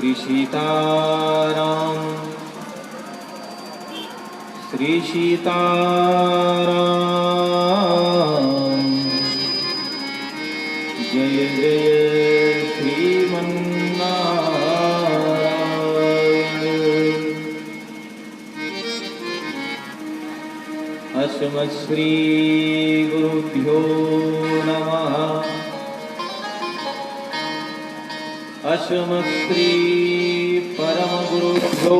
श्री सीताराम श्री सीताराम जय जय श्रीमन्नारायण। अस्मत् श्री गुरुभ्यो नमः। अस्मत् श्री परम गुरुभ्यो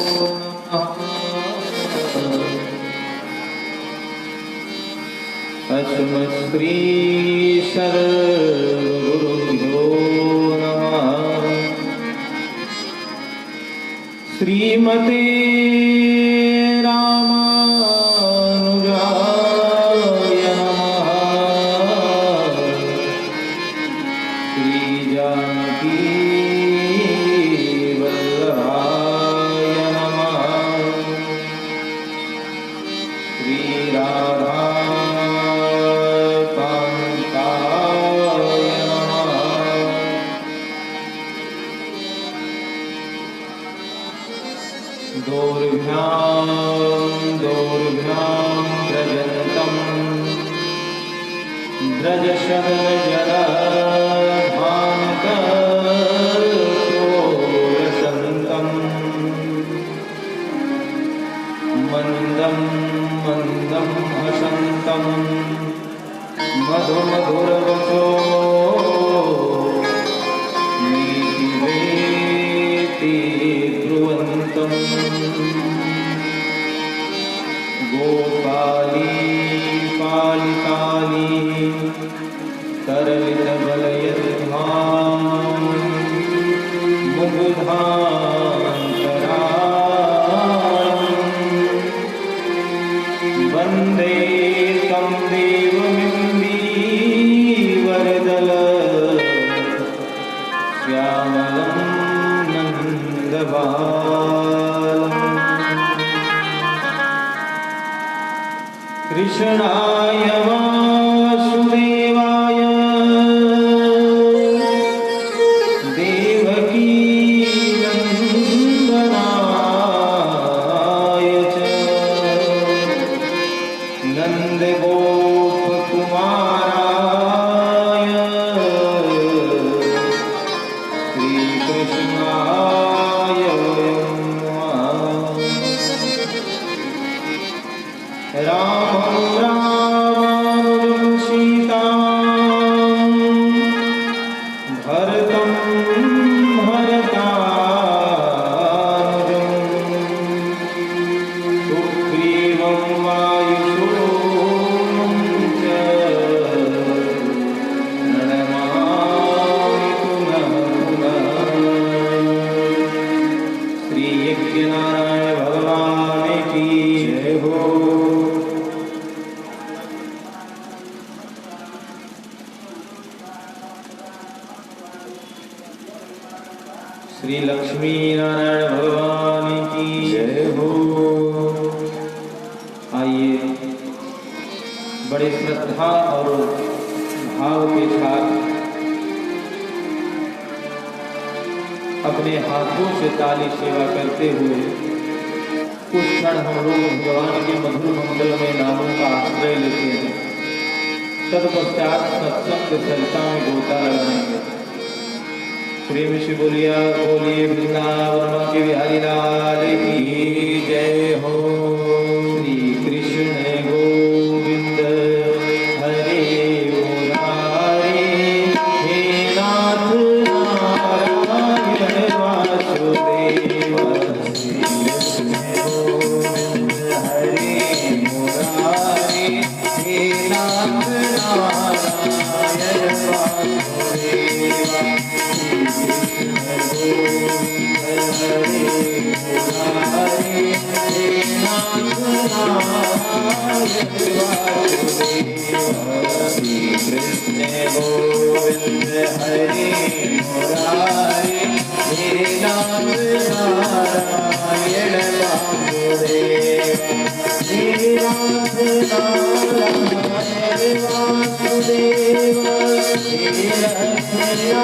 नमः। अस्मत् श्री सर्वगुरुभ्यो नमः। श्रीमते रामानुजाय नमः। श्री जानकी वल्लभाय नमः। श्री राधा दोर्भ्यां व्रजन्तं व्रजशतजलभानकपोरसन्तं मन्दं मन्दं हसन्तं मधुमधुरवचो नीतिवेति ब्रुवन्तम् गोपाली पालिताली तरलितबलयद्भां मुग्धान्तराळं वन्दे तं देवमिन्दीवरदल श्यामलं नन्दबालम्। कृष्णाय वासुदेवाय देवकी नन्दनाय च नन्दगोपकुमाराय श्रीकृष्णाय रामं रामानुजं सीतां भरतं भरतानुजं सुग्रीवं वायुसूनुं च प्रणमामि पुनः पुनः। श्री यज्ञनारायण भगवान की जय हो। श्री लक्ष्मी नारायण भगवान की जय हो। आइए बड़े श्रद्धा और भाव के साथ अपने हाथों से ताली सेवा करते हुए कुछ क्षण हम लोग भगवान के मधुर मंगल में नामों का आश्रय लेते हैं। तत्पश्चात सत्संग चर्चा में गोता लगाएंगे। प्रेम से बोलिए वृंदावन के बिहारी लाल की जय हो। श्री कृष्ण गोविंद हरे मुरारी हे नाथ नारायण वासुदेव। श्री कृष्ण गोविंद हरे मुरारी हे नाथ नारायण वासुदेव। कृष्ण गोविंद हरे मुरारी हे नाथ नारायण वासुदेव। हे नाथ नारायण वासुदेव। हे लक्ष्मी Hare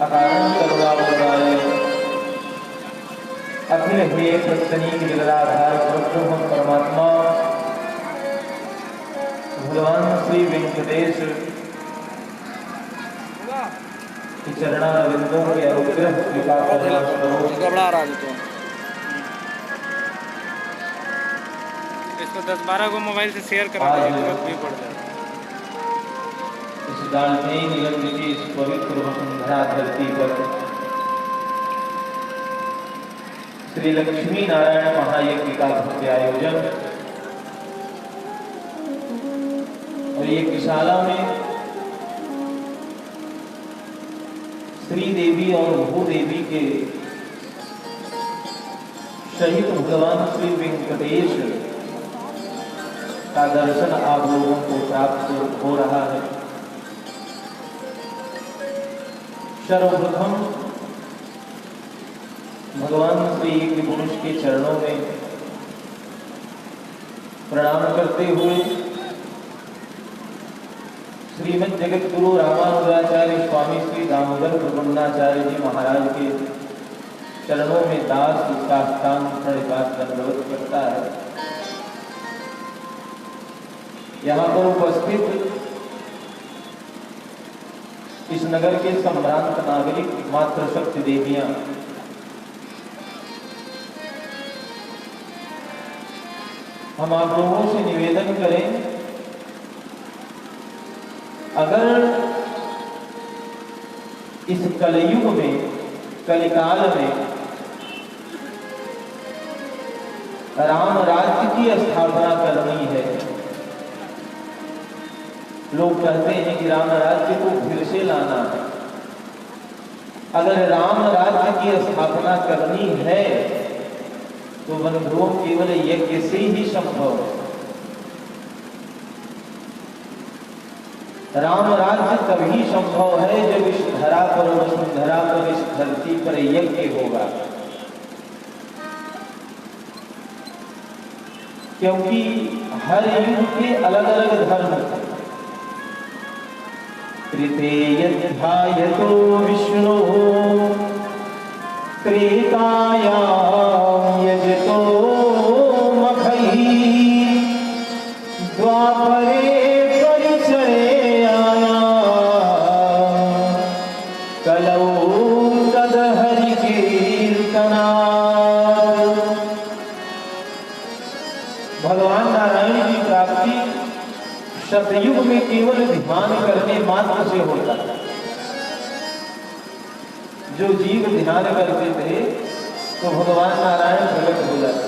अकारण करुणावताराय अखिल हे प्रत्यनीक गिरिराधार ब्रह्म परमात्मा भगवान श्री वेंकटेश की चरणारविंदों के अनुग्रह कृपा इसको 10-12 को मोबाइल से शेयर करा दो, तुरंत भी पड़ जाए। इस डालते निरंजन की इस पवित्र वसुंधरा धरती पर श्री लक्ष्मी नारायण महायज्ञ का भव्य आयोजन और ये यज्ञशाला में श्री देवी और भूदेवी के सहित भगवान श्री वेंकटेश का दर्शन आप लोगों को प्राप्त हो रहा है। सर्वप्रथम भगवान श्री पुरुष के चरणों में प्रणाम करते हुए श्रीमद जगत गुरु रामानुजाचार्य स्वामी श्री दामोदर प्रबंधाचार्य जी महाराज के चरणों में दास साष्टांग प्रणिपात दंडवत करता है। यहाँ पर उपस्थित इस नगर के संभ्रांत नागरिक मातृशक्ति देवियां हम आप लोगों से निवेदन करें, अगर इस कलयुग में कलिकाल में राम राज्य की स्थापना करनी है, लोग कहते हैं कि राम राज्य को फिर से लाना है। अगर राम राज्य की स्थापना करनी है तो बंधुओं केवल यज्ञ से ही संभव है। राम राज्य तभी संभव है जब इस धरा पर वसुंधरा पर इस धरती पर यज्ञ होगा, क्योंकि हर युग के अलग अलग धर्म थे। तृतीयध्यायतो विष्णु त्रेतायां यजतो मखैः द्वापरे परिचर्याया कलौ तदहरि कीर्तना। भगवान नारायण की प्राप्ति सतयुग में केवल ध्यान करने मात्र से होता है। जो जीव ध्यान करते थे तो भगवान नारायण प्रकट हो जाते।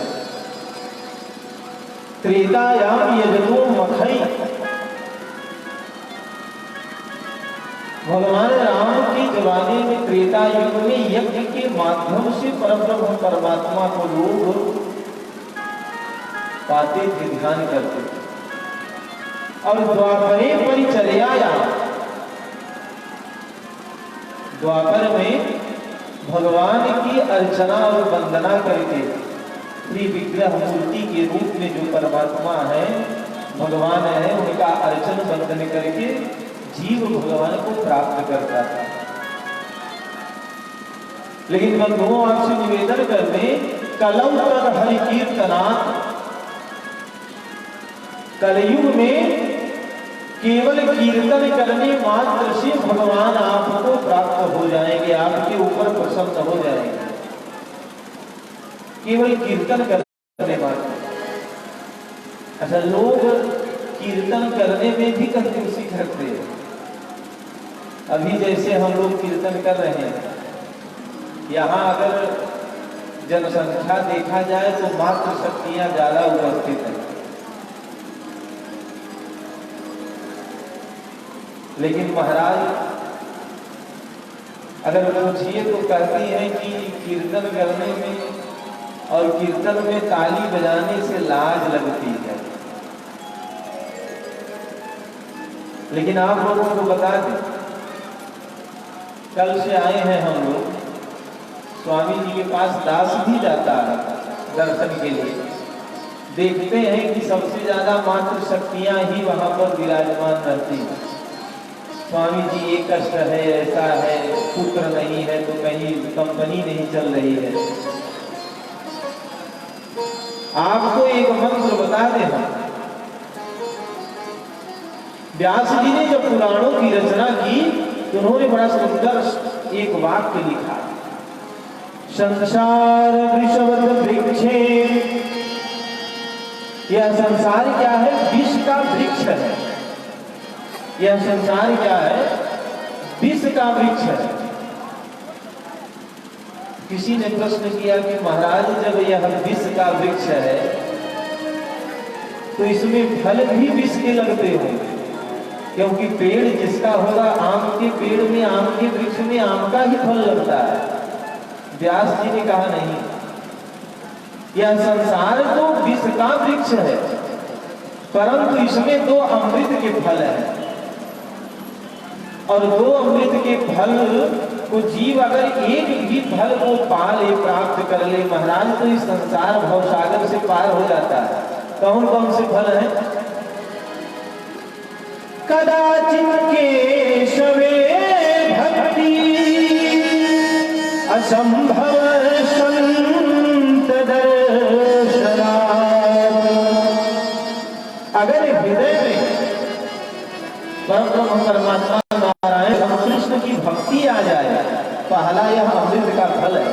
त्रेतायाम यजतो मखई, भगवान राम के जमाने में त्रेता युग में यज्ञ के माध्यम से परब्रह्म परमात्मा को लोग पाते थे, ध्यान करते थे। और द्वापरे परिचर्याया, द्वापर में भगवान की अर्चना और वंदना करके श्री विग्रह मूर्ति के रूप में जो परमात्मा है, भगवान है, उनका अर्चन वंदन करके जीव भगवान को प्राप्त करता था। लेकिन बंधुओं आपसे निवेदन करते, कलौ तद हरि कीर्तना, कलयुग में केवल कीर्तन करने मात्र से भगवान आपको प्राप्त हो जाएंगे, आपके ऊपर प्रसन्न हो जाएंगे। केवल कीर्तन करने मात्र। अच्छा, लोग कीर्तन करने में भी कंजूसी करते हैं। अभी जैसे हम लोग कीर्तन कर रहे हैं, यहाँ अगर जनसंख्या देखा जाए तो मात्र शक्तियां ज्यादा उपस्थित हैं, लेकिन महाराज अगर पूछिए तो कहती हैं कि कीर्तन करने में और कीर्तन में ताली बजाने से लाज लगती है। लेकिन आप लोगों को बता दें, कल से आए हैं हम लोग, स्वामी जी के पास दास भी जाता है दर्शन के लिए। देखते हैं कि सबसे ज्यादा मात्र शक्तियां ही वहां पर विराजमान रहती हैं। स्वामी जी ये कष्ट है, ऐसा है, पुत्र नहीं है, तो कहीं कंपनी नहीं चल रही है। आपको एक मंत्र बता देना, व्यास जी ने जब पुराणों की रचना की तो उन्होंने बड़ा सुंदर एक वाक्य लिखा, संसार वृषवत वृक्षे, यह संसार क्या है? विष का वृक्ष है। यह संसार क्या है? विष का वृक्ष है। किसी ने प्रश्न किया कि महाराज जब यह विष का वृक्ष है तो इसमें फल भी विष के लगते होंगे, क्योंकि पेड़ जिसका होगा, आम के पेड़ में, आम के वृक्ष में आम का ही फल लगता है। व्यास जी ने कहा नहीं, यह संसार तो विष का वृक्ष है, परंतु इसमें दो अमृत के फल हैं, और दो अमृत के फल को जीव अगर एक भी फल को पा ले, प्राप्त कर ले महाराज, तो इस संसार भवसागर से पार हो जाता है। कौन कौन से फल हैं? कदाचित् केशवे भक्ति असंभव संत दर्शना। अगर हृदय में परम परमात्मा नारायण हम कृष्ण की भक्ति आ जाए, पहला यह अमृत का फल है।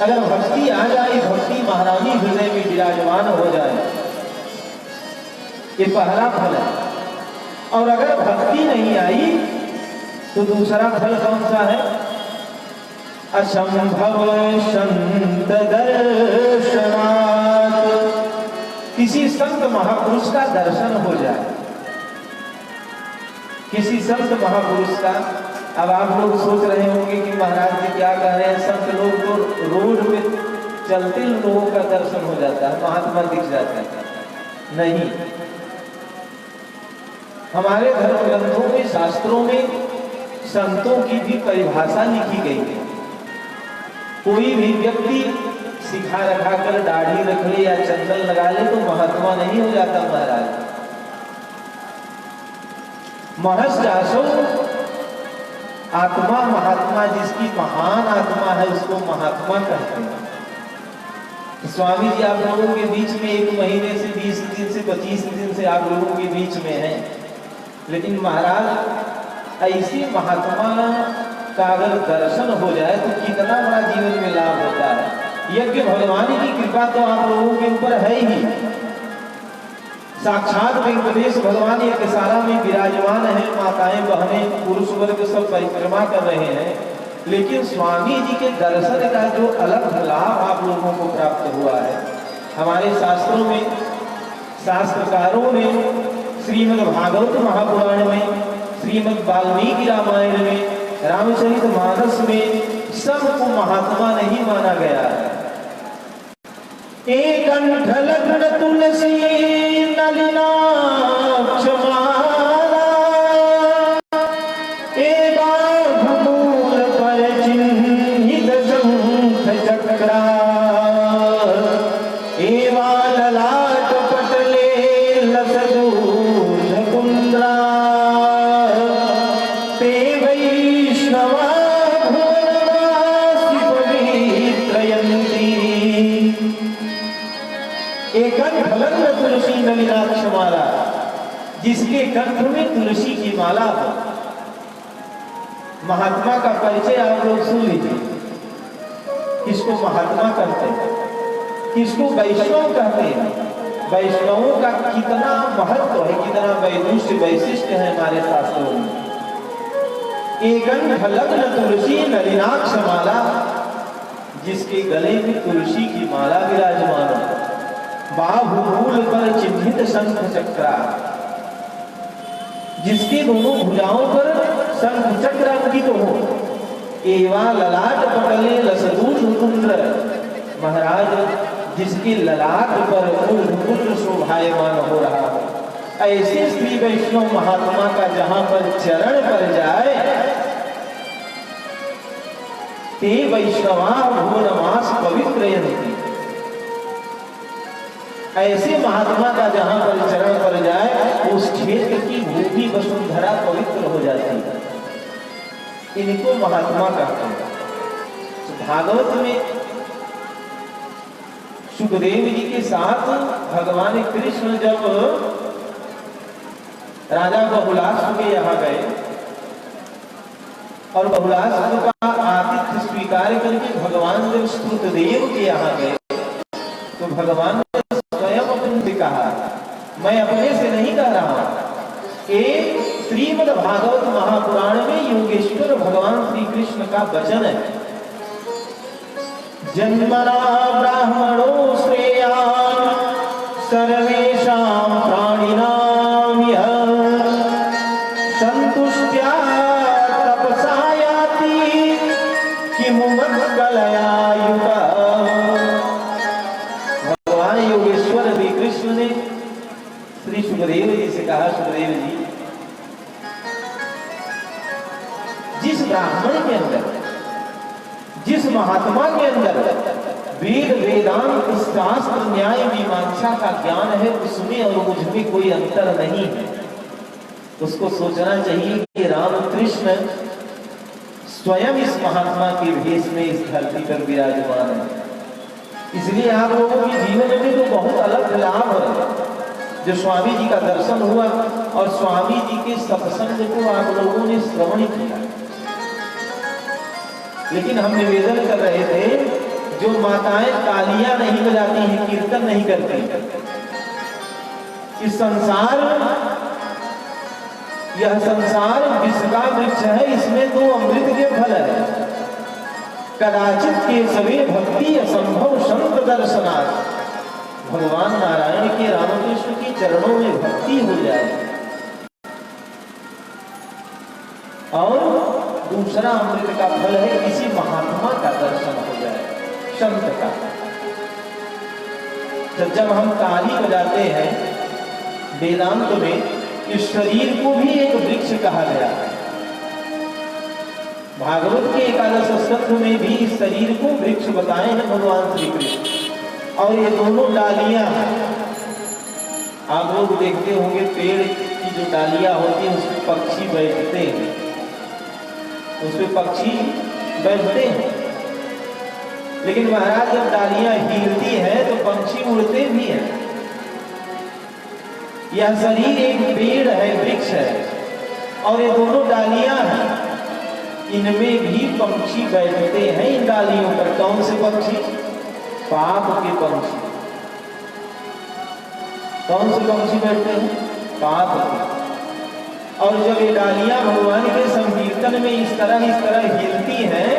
अगर भक्ति आ जाए, भक्ति महारानी हृदय में विराजमान हो जाए, ये पहला फल है। और अगर भक्ति नहीं आई तो दूसरा फल कौन सा है? असंभव संत दर्शनात्, किसी संत महापुरुष का दर्शन हो जाए, किसी संत महापुरुष का। अब आप लोग सोच रहे होंगे कि महाराज जी क्या कह रहे हैं, संत लोग तो रोड में चलते लोगों का दर्शन हो जाता है, महात्मा दिख जाता है। नहीं, हमारे धर्म ग्रंथों में, शास्त्रों में संतों की भी परिभाषा लिखी गई है। कोई भी व्यक्ति सिखा रखा कर दाढ़ी रख ले या चंदन लगा ले तो महात्मा नहीं हो जाता महाराज। महर्षि आत्मा महात्मा, जिसकी महान आत्मा है उसको महात्मा कहते हैं। स्वामी जी आप लोगों के बीच में 1 महीने से 20 दिन से 25 दिन से आप लोगों के बीच में हैं, लेकिन महाराज ऐसे महात्मा का अगर दर्शन हो जाए तो कितना बड़ा जीवन में लाभ होता है। यज्ञ भगवान की कृपा तो आप लोगों के ऊपर है ही, साक्षात वेंकटेश भगवान यज्ञशाला में विराजमान है, माताएं बहनें पुरुष वर्ग सब परिक्रमा कर रहे हैं, लेकिन स्वामी जी के दर्शन का जो अलग लाभ आप लोगों को प्राप्त हुआ है। हमारे शास्त्रों में, शास्त्रकारों ने श्रीमद् भागवत महापुराण में, श्रीमद् वाल्मीकि रामायण में, रामचरित मानस में सबको महात्मा नहीं माना गया है। एक कंठ लग्न तुलसी नलिनाक्ष माला, एक मूल पर चिन्हित शंख चक्रा, एवा ललाट पटले लसदूध कुंद्रा, ते वैष्णवा भुवनवासी पवित्रयन्ति। एक कंठ लग्न तुलसी नलिनाक्ष माला, जिसके कंठ में तुलसी की माला हो। महात्मा का परिचय आप लोग सुन लीजिए, किसको महात्मा कहते हैं, किसको वैष्णव कहते हैं। वैष्णवों का कितना महत्व है, कितना वैदुष्य वैशिष्ट है हमारे शास्त्रों में। एक कंठ लग्न तुलसी नलिनाक्ष माला, जिसके गले में तुलसी की माला विराजमान हो, बाहुमूल पर चिन्हित शंख चक्रा, जिसके दोनों भुजाओं पर शंख चक्र अंकित हो, एवा ललाट पटले लसदूध कुंद्र, महाराज जिसकी ललाट पर कुंद्र शोभायमान हो रहा हो। ऐसे श्री वैष्णव महात्मा का जहां पर चरण पर जाए, ते वैष्णवा भुवनवास पवित्रयन्ति, ऐसे महात्मा का जहां पर चरण पड़ जाए उस क्षेत्र की भूमि वसुंधरा पवित्र हो जाती है। इनको महात्मा कहते हैं। तो भागवत में सुखदेव जी के साथ भगवान कृष्ण जब राजा बहुलास्व के यहाँ गए और बहुलास्व का आतिथ्य स्वीकार करके भगवान जब स्तुतदेव के यहाँ गए तो भगवान ने स्वयं अपने से कहा, मैं अपने से नहीं कह रहा, एक श्रीमद् भागवत महापुराण में योगेश्वर भगवान श्री कृष्ण का वचन है। जन्मना ब्राह्मणो श्रेयान् सर्वेषां प्राणिनां यः संतुष्ट्या तपसा याति किमु मत्कलया युतः। भगवान योगेश्वर श्री कृष्ण ने श्री सुखदेव जी से कहा, सुखदेव जी, जिस ब्राह्मण के अंदर, जिस महात्मा के अंदर वेद वेदांत शास्त्र न्याय मीमांसा का ज्ञान है, उसमें और मुझमें कोई अंतर नहीं है। उसको सोचना चाहिए कि रामकृष्ण स्वयं इस महात्मा के भेष में इस धरती पर विराजमान है। इसलिए आप लोगों के जीवन में तो बहुत अलग लाभ है। जो स्वामी जी का दर्शन हुआ और स्वामी जी के सत्संग को आप लोगों ने श्रवण किया, लेकिन हम निवेदन कर रहे थे, जो माताएं तालियां नहीं बजाती हैं, कीर्तन नहीं करती, इस संसार, यह संसार विष का वृक्ष है, इसमें तो अमृत के फल है। कदाचित के सवे भक्ति असंभव संत दर्शनार्थ। भगवान नारायण के रामकृष्ण के चरणों में भक्ति हो जाए और दूसरा अमृत का फल है किसी महात्मा का दर्शन हो जाए, संत का। जब हम ताली बजाते हैं वेदांत में, इस शरीर को भी एक वृक्ष कहा गया है। भागवत के एकादश स्कंध में भी इस शरीर को वृक्ष बताए हैं भगवान श्री कृष्ण। और ये दोनों डालियां हैं, आप लोग देखते होंगे पेड़ की जो डालियां होती हैं उसमें पक्षी बैठते हैं, उसमें पक्षी बैठते हैं। लेकिन महाराज जब डालियां हिलती हैं तो पक्षी उड़ते भी हैं। यह शरीर एक पेड़ है, वृक्ष है, और ये दोनों डालियां हैं, इनमें भी पक्षी बैठते हैं। इन डालियों पर कौन से पक्षी? पाप के पंछी। कौन से पंछी बैठते हैं? पाप के। और जब ये डालियां भगवान के संकीर्तन में इस तरह हिलती हैं,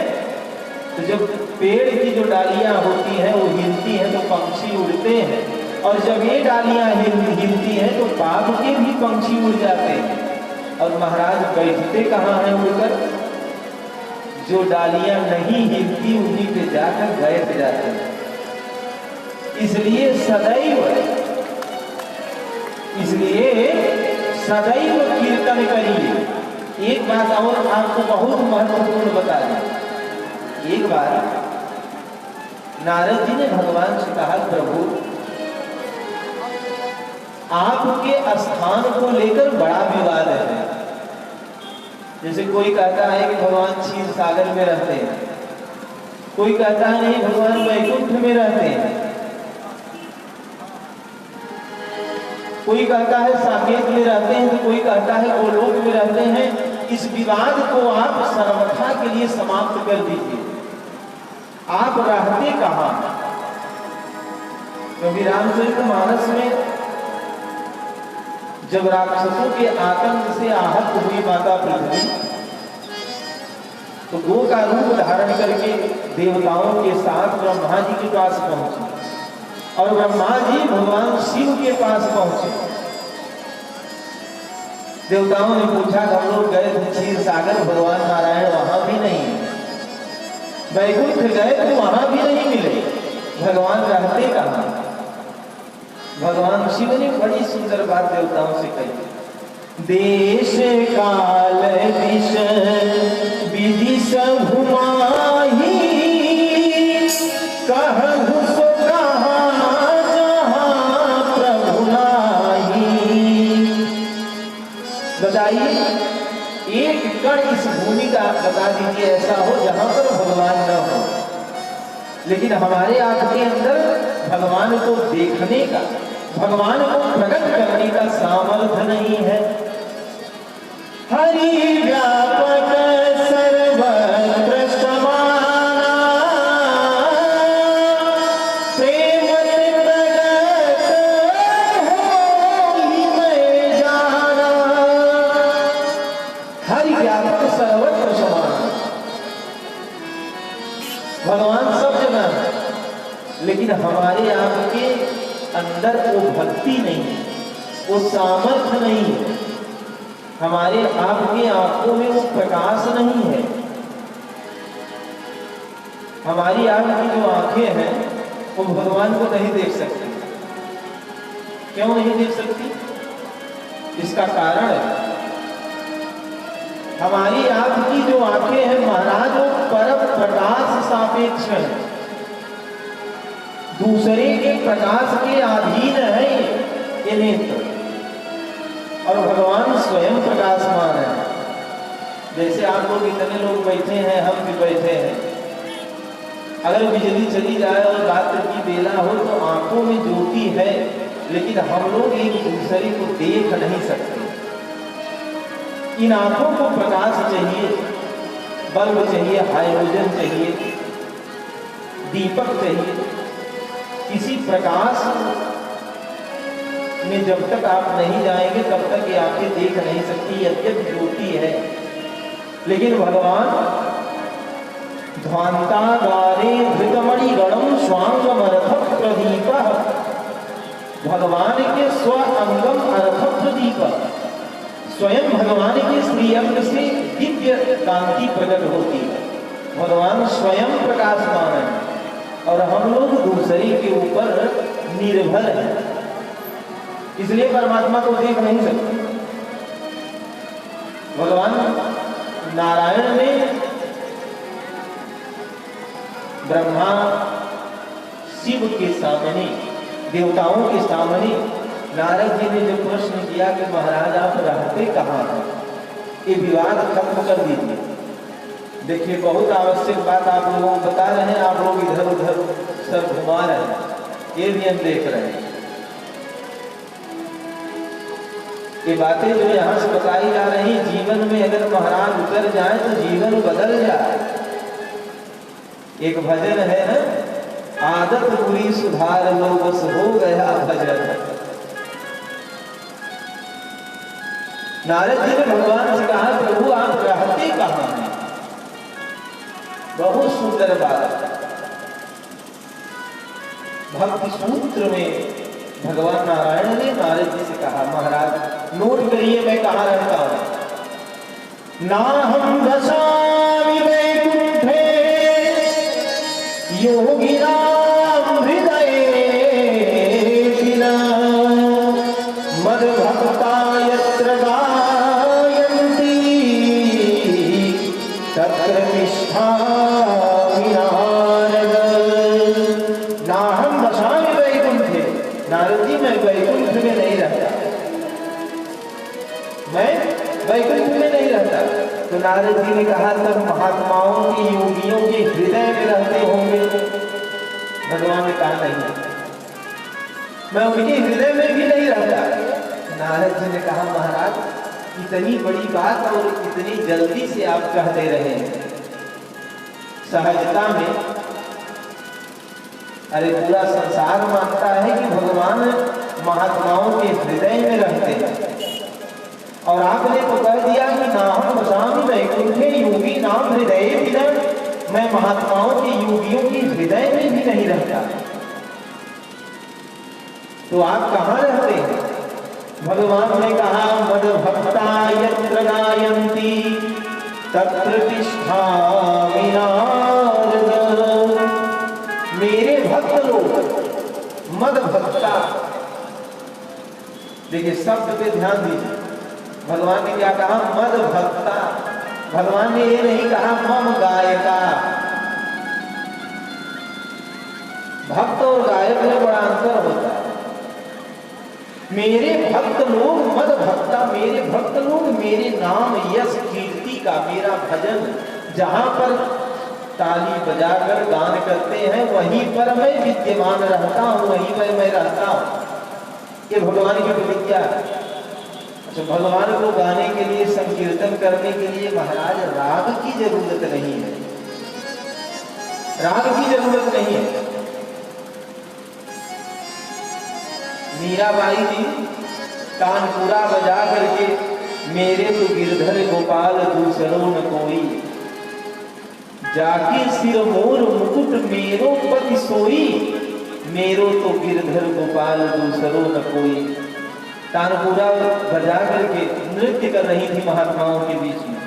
तो जब पेड़ की जो डालियां होती हैं वो हिलती हैं तो पंछी उड़ते हैं, और जब ये डालियां हिलती हैं तो पाप के भी पंछी उड़ जाते हैं। और महाराज बैठते कहाँ हैं उड़कर? जो डालियां नहीं हिलती उन्हीं पे जाकर बैठ जाते हैं। इसलिए सदैव कीर्तन करिए। एक बात और आपको बहुत महत्वपूर्ण बता दें। एक बार नारद जी ने भगवान से कहा, प्रभु आपके स्थान को लेकर बड़ा विवाद है। जैसे कोई कहता है कि भगवान क्षीर सागर में रहते हैं, कोई कहता है नहीं भगवान वैकुंठ में रहते हैं, कोई कहता है साकेत में रहते हैं, तो कोई कहता है गोलोक में रहते हैं। इस विवाद को आप सर्वथा के लिए समाप्त कर दीजिए। आप रहते कहाँ? क्योंकि रामचरितमानस में जब राक्षसों के आतंक से आहत हुई माता पृथ्वी, तो गो का रूप धारण करके देवताओं के साथ ब्रह्मा जी के पास पहुंची, और ब्रह्मा जी भगवान शिव के पास पहुंचे। देवताओं ने पूछा, हम लोग गए थे क्षीर सागर, भगवान नारायण वहां भी नहीं है। वैकुंठ गए तो वहां भी नहीं मिले, भगवान रहते कहाँ? भगवान शिव ने बड़ी सुंदर बात देवताओं से कही, देश काल दिश विधि सब माही, कहु सो कहाँ जहाँ आप बता दीजिए ऐसा हो जहां पर भगवान न हो। लेकिन हमारे आपके अंदर भगवान को देखने का, भगवान को प्रकट करने का सामर्थ्य नहीं है। हरि व्यापक सर्वत्र समाना, प्रेम प्रगट होई मैं जाना। हरि व्यापक सर्वत्र समाना, भगवान सब जगह है, लेकिन हमारे आपके अंदर वो भक्ति नहीं है, वो सामर्थ्य नहीं है, हमारे आपके आंखों में वो प्रकाश नहीं है। हमारी आपकी जो आंखें हैं वो भगवान को नहीं देख सकती। क्यों नहीं देख सकती? इसका कारण है हमारी आपकी जो आंखें हैं महाराज वो परम प्रकाश सापेक्ष है, दूसरे के प्रकाश के अधीन है ये नेत्र, और भगवान स्वयं प्रकाशमान है। जैसे आप लोग इतने लोग बैठे हैं, हम भी बैठे हैं, अगर बिजली चली जाए और रात्र की बेला हो तो आंखों में ज्योति है, लेकिन हम लोग एक दूसरे को देख नहीं सकते। इन आंखों को प्रकाश चाहिए, बल्ब चाहिए, हाइड्रोजन चाहिए, दीपक चाहिए। किसी प्रकाश में जब तक आप नहीं जाएंगे तब तक ये आंखें देख नहीं सकती, यद्यपि ज्योति है। लेकिन भगवान ध्वांतागारे धृतमणि गणम स्वांगमर्थ प्रदीप, भगवान के स्व अंगम अर्थ प्रदीप, स्वयं भगवान के श्री अंग से दिव्य कांति प्रकट होती है। भगवान स्वयं प्रकाशमान है और हम लोग दूसरे के ऊपर निर्भर हैं, इसलिए परमात्मा को देख नहीं सकते। भगवान नारायण ने ब्रह्मा शिव के सामने, देवताओं के सामने नारद जी ने जो प्रश्न किया कि महाराज आप रहते कहाँ हैं, ये विवाद खत्म कर दीजिए। देखिए बहुत आवश्यक बात आप लोगों को बता रहे हैं, आप लोग इधर उधर सब घुमा रहे हैं, ये भी हम देख रहे हैं। ये बातें जो यहाँ से बताई जा रही, जीवन में अगर महाराज उतर जाए तो जीवन बदल जाए। एक भजन है ना, आदत बुरी सुधार लो बस हो गया भजन। नारद जी ने भगवान से कहा प्रभु आप रहते कहाँ हैं? बहुत सुंदर बात। भक्ति सूत्र में भगवान नारायण ने नारद जी से कहा महाराज नोट करिए मैं कहाँ रहता हूं। ना हम दशामि वैकुंठे योगिनाम हृदये मद भक्ता यत्र गायन्ति तत्र तिष्ठामि नारद। ना हम दशामि वैकुंठे, नारद जी मैं वैकुंठ में नहीं रहता, मैं वैकुंठ में नहीं रहता। तो नारद जी ने कहा तब महात्माओं के, योगियों के हृदय में रहते होंगे। भगवान ने कहा नहीं, मैं उनके हृदय में भी नहीं रहता। नारद जी ने कहा महाराज इतनी बड़ी बात और इतनी जल्दी से आप कह दे रहे हैं। सहजता में अरे पूरा संसार मानता है कि भगवान महात्माओं के हृदय में रहते हैं, और आपने तो कह दिया कि नाहम बसामि वैकुंठे योगी नाम हृदय बिना, मैं महात्माओं के, योगियों के हृदय में भी नहीं रहता। तो आप कहाँ रहते हैं? भगवान ने कहा मद भक्ता यत्र गायन्ति तत्र तिष्ठामि नारद। मेरे भक्त लोग, मद भक्ता, देखिए शब्द पे ध्यान दीजिए। भगवान ने क्या कहा? मद भक्ता। भगवान ने ये नहीं कहा मम गायका। भक्त और गायक में बड़ा अंतर होता है। मेरे भक्त लोग, मद भक्ता, मेरे भक्त लोग मेरे नाम यश कीर्ति का मेरा भजन जहाँ पर ताली बजाकर गान करते हैं वहीं पर मैं विद्यमान रहता हूँ, वहीं पर मैं रहता हूँ। ये भगवान की प्रतिज्ञा है। अच्छा, भगवान को गाने के लिए, संकीर्तन करने के लिए महाराज राग की जरूरत नहीं है, राग की जरूरत नहीं है। मीराबाई जी तानपुरा बजा करके मेरे तो गिरधर गोपाल दूसरों न कोई, जाके सिर मोर मुकुट मेरो पति सोई, मेरो तो गिरधर गोपाल दूसरों न कोई। तानपुरा बजा करके नृत्य कर रही थी महात्माओं के बीच में।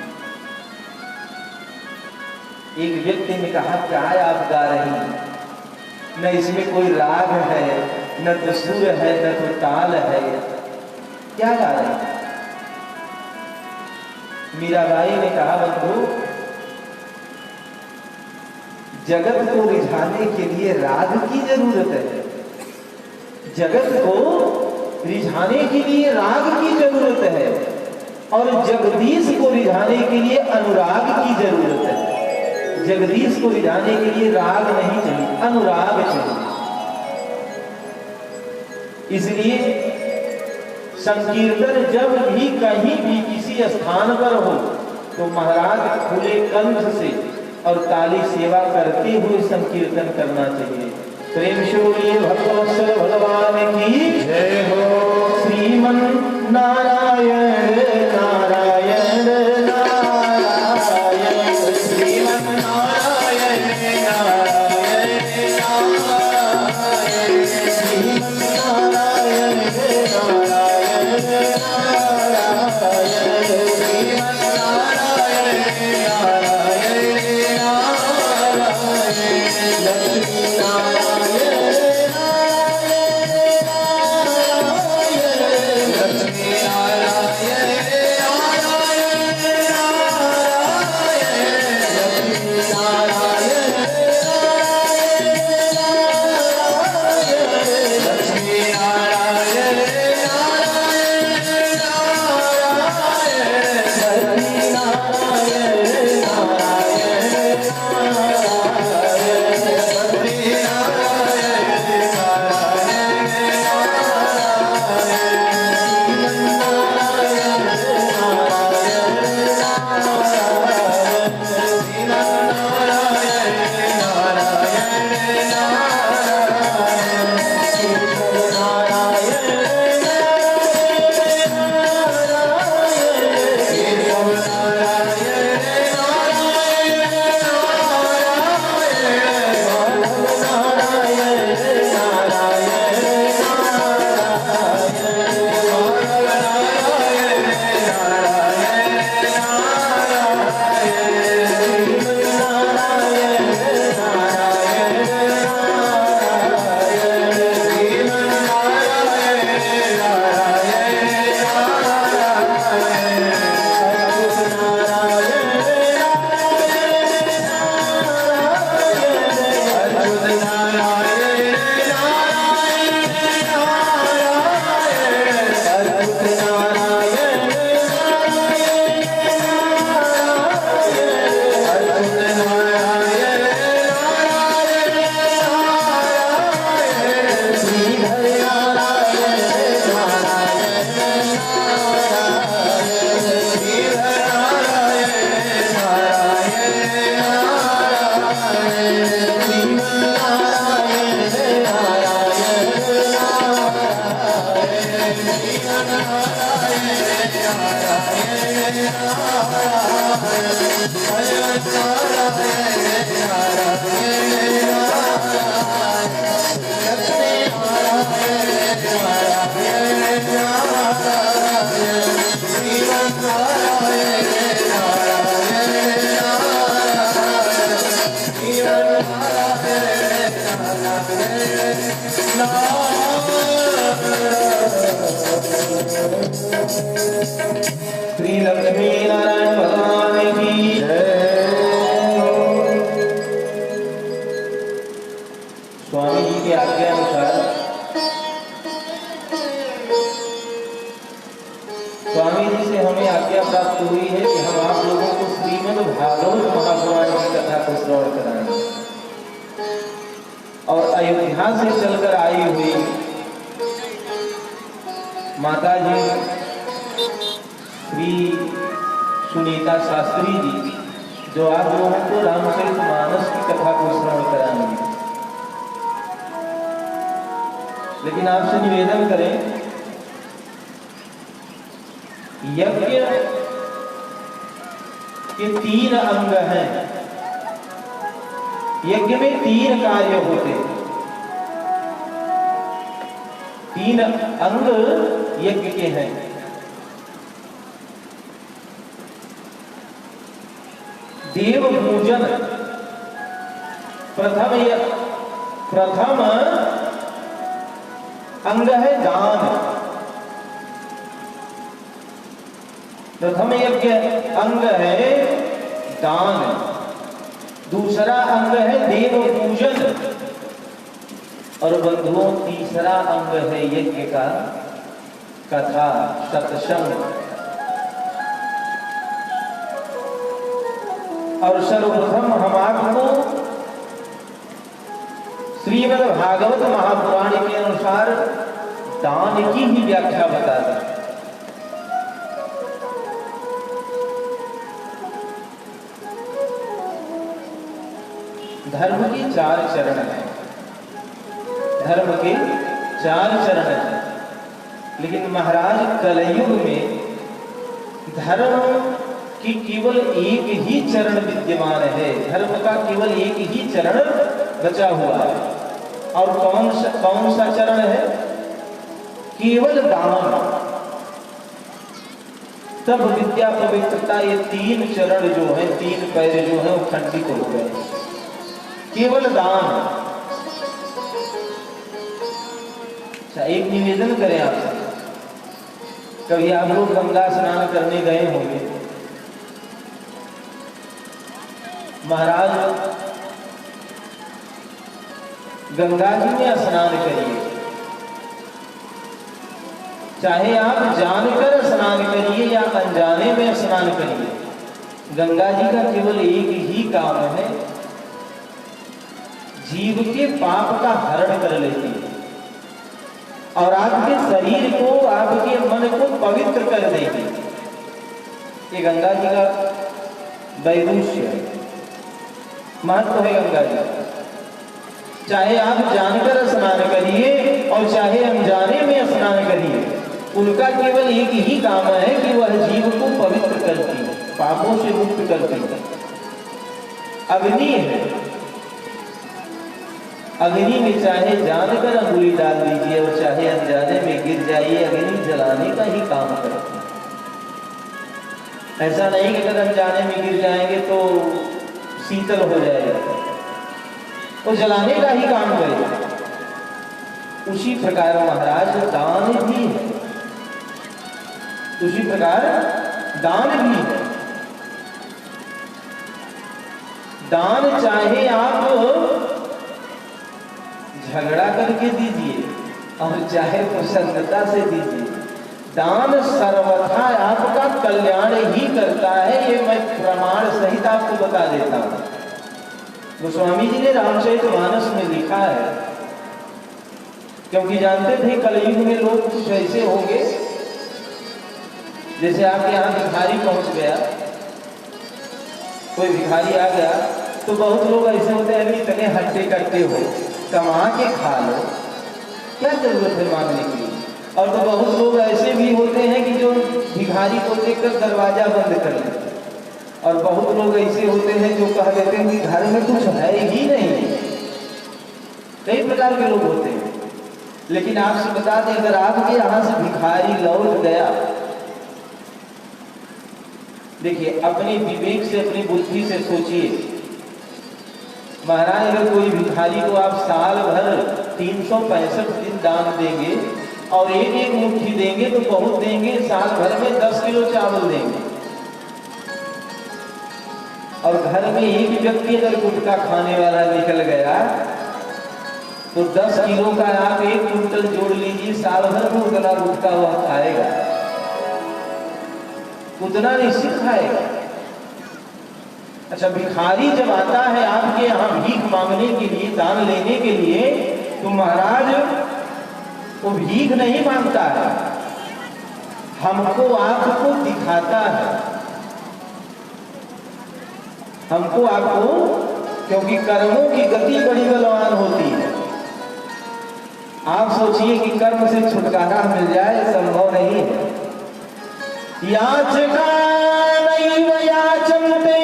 एक व्यक्ति ने कहा, क्या आप गा रही हैं? न इसमें कोई राग है, न तो सुर है, न तो ताल है, क्या गा रही हैं? मीराबाई ने कहा, बंधु, जगत को रिझाने के लिए राग की जरूरत है, जगत को रिझाने के लिए राग की जरूरत है, और जगदीश को रिझाने के लिए अनुराग की जरूरत है। जगदीश को रिझाने के लिए राग नहीं चाहिए, अनुराग चाहिए। इसलिए संकीर्तन जब भी कहीं भी किसी स्थान पर हो तो महाराज खुले कंठ से और ताली सेवा करते हुए संकीर्तन करना चाहिए। प्रेम से बोलिए भगवत्सल भगवान की जय हो। श्रीमन नारायण नारायण नारायण, श्रीमन नारायण नारायण नारायण, श्रीमन नारायण नारायण नारायण, श्रीमन नारायण नारायण नारायण, लक्ष्मी नारायण श्री लक्ष्मी नारायण भगवान की स्वामी जी के आज्ञा अनुसार स्वामी जी से हमें आज्ञा प्राप्त हुई है कि हम आप लोगों को श्रवण कराएंगे। और अयोध्या से चलकर आई हुई माता जी श्री सुनीता शास्त्री जी जो आप लोगों को रामचरितमानस की कथा को श्रवण कराएंगे। लेकिन आपसे निवेदन करें, यज्ञ के 3 अंग हैं। यज्ञ में 3 कार्य होते हैं। 3 अंग यज्ञ के हैं। देव पूजन प्रथम अंग है दान। प्रथम यज्ञ अंग है दान। दूसरा अंग है देव पूजन और बंधुओं तीसरा अंग है यज्ञ का कथा सत्संग। और सर्वप्रथम हम आपको श्रीमद् भागवत महापुराण के अनुसार दान की ही व्याख्या बता दें। धर्म के 4 चरण हैं। धर्म के 4 चरण हैं, लेकिन महाराज कलयुग में धर्म कि केवल एक ही चरण विद्यमान है। धर्म का केवल एक ही चरण बचा हुआ है। और कौन सा चरण है? केवल दान। तब विद्या पवित्रता ये 3 चरण जो है, 3 पैर जो है वो खंडित हो गए। केवल दान। अच्छा, एक निवेदन करें आपसे, कभी आप लोग गंगा स्नान करने गए होंगे। महाराज गंगा जी में स्नान करिए, चाहे आप जानकर स्नान करिए या अनजाने में स्नान करिए। गंगा जी का केवल एक ही काम है, जीव के पाप का हरण कर लेती है और आपके शरीर को, आपके मन को पवित्र कर देगी। ये गंगा जी का वैदुष्य है, महत्व है गंगा जी। चाहे आप जानकर स्नान करिए और चाहे अनजाने में स्नान करिए, उनका केवल एक ही काम है कि वह जीव को पवित्र करती है, पापों से मुक्त करती है। अग्नि है, अग्नि में चाहे जानकर अंगुली डाल दीजिए और चाहे अनजाने में गिर जाइए, अग्नि जलाने का ही काम करती है। ऐसा नहीं कि अगर अनजाने में गिर जाएंगे तो शीतल हो जाएगा, तो जलाने का ही काम करेगा। उसी प्रकार महाराज दान भी है, उसी प्रकार दान भी है। दान चाहे आप झगड़ा करके दीजिए और चाहे प्रसन्नता से दीजिए, दान सर्वथा आपका कल्याण ही करता है। ये मैं प्रमाण सहित आपको बता देता हूं। गोस्वामी जी ने रामचरितमानस में लिखा है, क्योंकि जानते थे कलयुग में लोग कुछ ऐसे होंगे, जैसे आपके यहाँ भिखारी पहुंच गया, कोई भिखारी आ गया तो बहुत लोग ऐसे होते हैं, इतने हट्टे कट्टे हो, कमा के खा लो, क्या जरूरत है मांगने की। और तो बहुत लोग ऐसे भी होते हैं कि जो भिखारी को देखकर दरवाजा बंद कर लेते हैं। और बहुत लोग ऐसे होते हैं जो कह देते हैं कि घर में कुछ है ही नहीं। कई प्रकार के लोग होते हैं। लेकिन आपसे बता दें, अगर आपके यहाँ से भिखारी लौट गया, देखिए अपने विवेक से, अपनी बुद्धि से सोचिए। महाराज अगर कोई भिखारी को आप साल भर 365 दिन दान देंगे और एक एक मुट्ठी देंगे तो बहुत देंगे, साल भर में 10 किलो चावल देंगे। और घर में एक व्यक्ति अगर गुटखा खाने वाला निकल गया तो 10 किलो का आप 1 कुंटल जोड़ लीजिए, साल भर में उतना गुटखा वह खाएगा, उतना निश्चित खाएगा। अच्छा, भिखारी जब आता है आपके यहाँ भीख मांगने के लिए, दान लेने के लिए, तो महाराज वो भीख नहीं मांगता है, हमको आपको दिखाता है, हमको आपको, क्योंकि कर्मों की गति बड़ी बलवान होती है। आप सोचिए कि कर्म से छुटकारा मिल जाए, संभव नहीं है। याचका नैव याचन्ते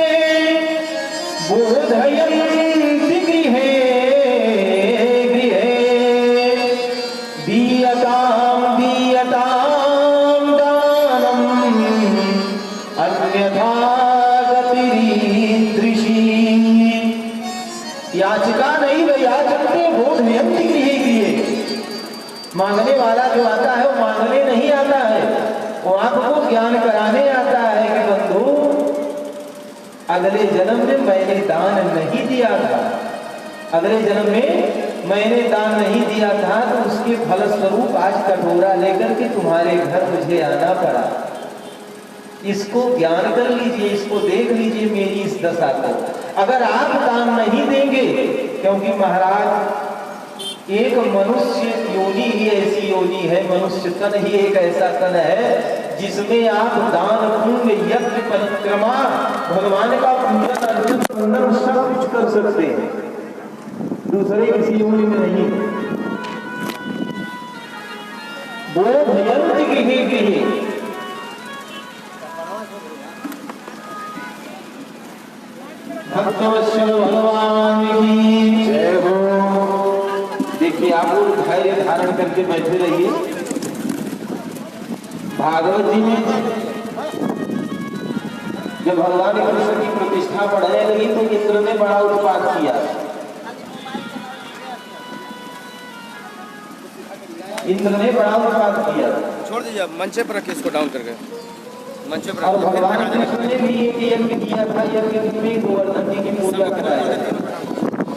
बोधयन्ति गृहे गृहे दीयतां दीयतां दानम् अन्यथा गतिरीदृशी। याचिका नैव याचन्ते बोधयन्ति गृहे गृहे। मांगने वाला जो आता है वो मांगने नहीं आता है, वो आपको ज्ञान कराने आता है कि बंधु अगले जन्म में मैंने दान नहीं दिया था, अगले जन्म में मैंने दान नहीं दिया था, तो उसके फलस्वरूप आज कटोरा लेकर के तुम्हारे घर मुझे आना पड़ा। इसको ज्ञान कर लीजिए, इसको देख लीजिए मेरी इस दशा को। अगर आप दान नहीं देंगे, क्योंकि महाराज एक मनुष्य योनि ही ऐसी योनि है, मनुष्य तन ही एक ऐसा तन है जिसमें आप दान पुण्य यज्ञ परिक्रमा भगवान का पूजन अर्चन वंदन सब कुछ कर सकते हैं, दूसरे किसी योनि में नहीं। बोधयन्ति गृहे गृहे। भक्तवत्सल भगवान की जय हो। देखिए, आप लोग धैर्य धारण करके बैठे रहिए। भागवत जी में जब भगवान कृष्ण की प्रतिष्ठा बढ़ने लगी तो इंद्र ने बड़ा उत्पात किया। इंद्र ने बड़ा उत्पात किया। छोड़ दीजिए, मंचे पर रखिए इसको, डाउन करके मंचे पर। और भगवान कृष्ण ने भी एक यज्ञ किया था, यज्ञ में गोवर्धन जी की पूजा कराया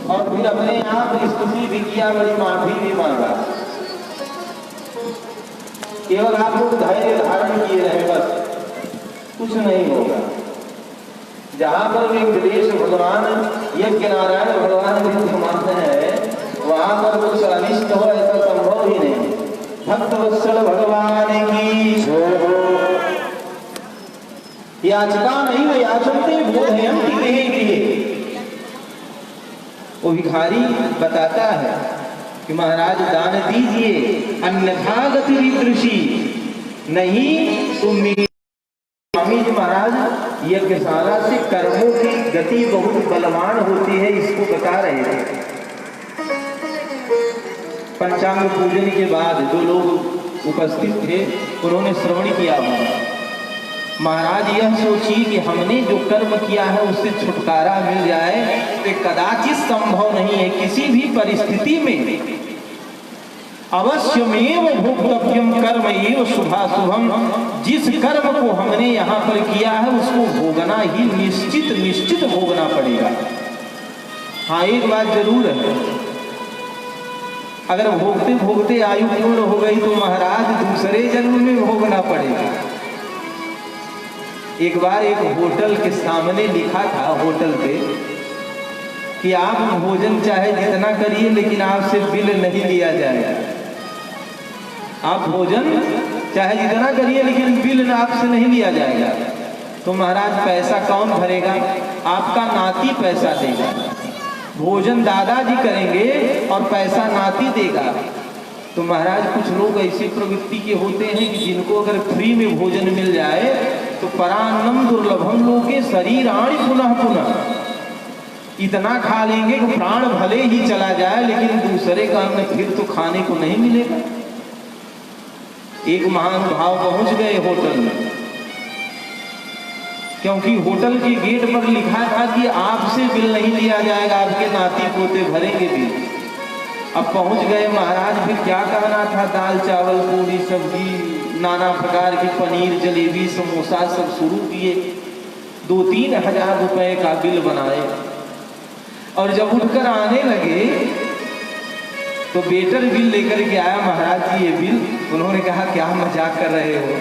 और फिर अपने आप स्तुति भी किया, बड़ी माफी भी मांगा। केवल आप लोग धैर्य धारण किए रहे, बस कुछ नहीं होगा। जहां पर वेंकटेश भगवान यज्ञ नारायण भगवान विद्यमान है, वहां पर कुछ अनिष्ट हो ऐसा संभव ही नहीं। भक्तवत्सल भगवान की जय हो। याचका नहीं याचन्ते बोधयन्ति गृहे गृहे। वो भिखारी बताता है कि महाराज दान दीजिए, अन्यथा गतिरीदृशी, नहीं तो मेरी स्वामी जी महाराज यज्ञशाला से कर्मों की गति बहुत बलवान होती है, इसको बता रहे थे। पंचांग पूजन के बाद जो लोग उपस्थित थे उन्होंने श्रवण किया होगा। महाराज यह सोचिए कि हमने जो कर्म किया है उससे छुटकारा मिल जाए तो कदाचित संभव नहीं है। किसी भी परिस्थिति में अवश्यमेव भोक्तव्यम कर्म एव शुभाशुभम। जिस कर्म को हमने यहाँ पर किया है उसको भोगना ही निश्चित भोगना पड़ेगा। हाँ, एक बात जरूर है, अगर भोगते भोगते आयु पूर्ण हो गई तो महाराज दूसरे जन्म में भोगना पड़ेगा। एक बार एक होटल के सामने लिखा था, होटल पे, कि आप भोजन चाहे जितना करिए लेकिन आपसे बिल नहीं लिया जाएगा। आप भोजन चाहे जितना करिए लेकिन बिल आपसे नहीं लिया जाएगा। तो महाराज पैसा कौन भरेगा? आपका नाती पैसा देगा। भोजन दादाजी करेंगे और पैसा नाती देगा। तो महाराज कुछ लोग ऐसी प्रवृत्ति के होते हैं कि जिनको अगर फ्री में भोजन मिल जाए तो परान्नम दुर्लभम लोके शरीराणि पुनः पुनः। इतना खा लेंगे कि प्राण भले ही चला जाए लेकिन दूसरे का अन्न फिर तो खाने को नहीं मिलेगा। एक महान भाव पहुंच गए होटल में, क्योंकि होटल के गेट पर लिखा था कि आपसे बिल नहीं लिया जाएगा, आपके नाती पोते भरेंगे बिल। अब पहुंच गए महाराज, फिर क्या कहना था, दाल चावल पूरी सब्जी नाना प्रकार की पनीर जलेबी समोसा सब शुरू किए। 2-3 हजार रुपए का बिल बनाए और जब उठकर आने लगे तो वेटर बिल लेकर के आया। महाराज जी ये बिल। उन्होंने कहा क्या मजाक कर रहे हो,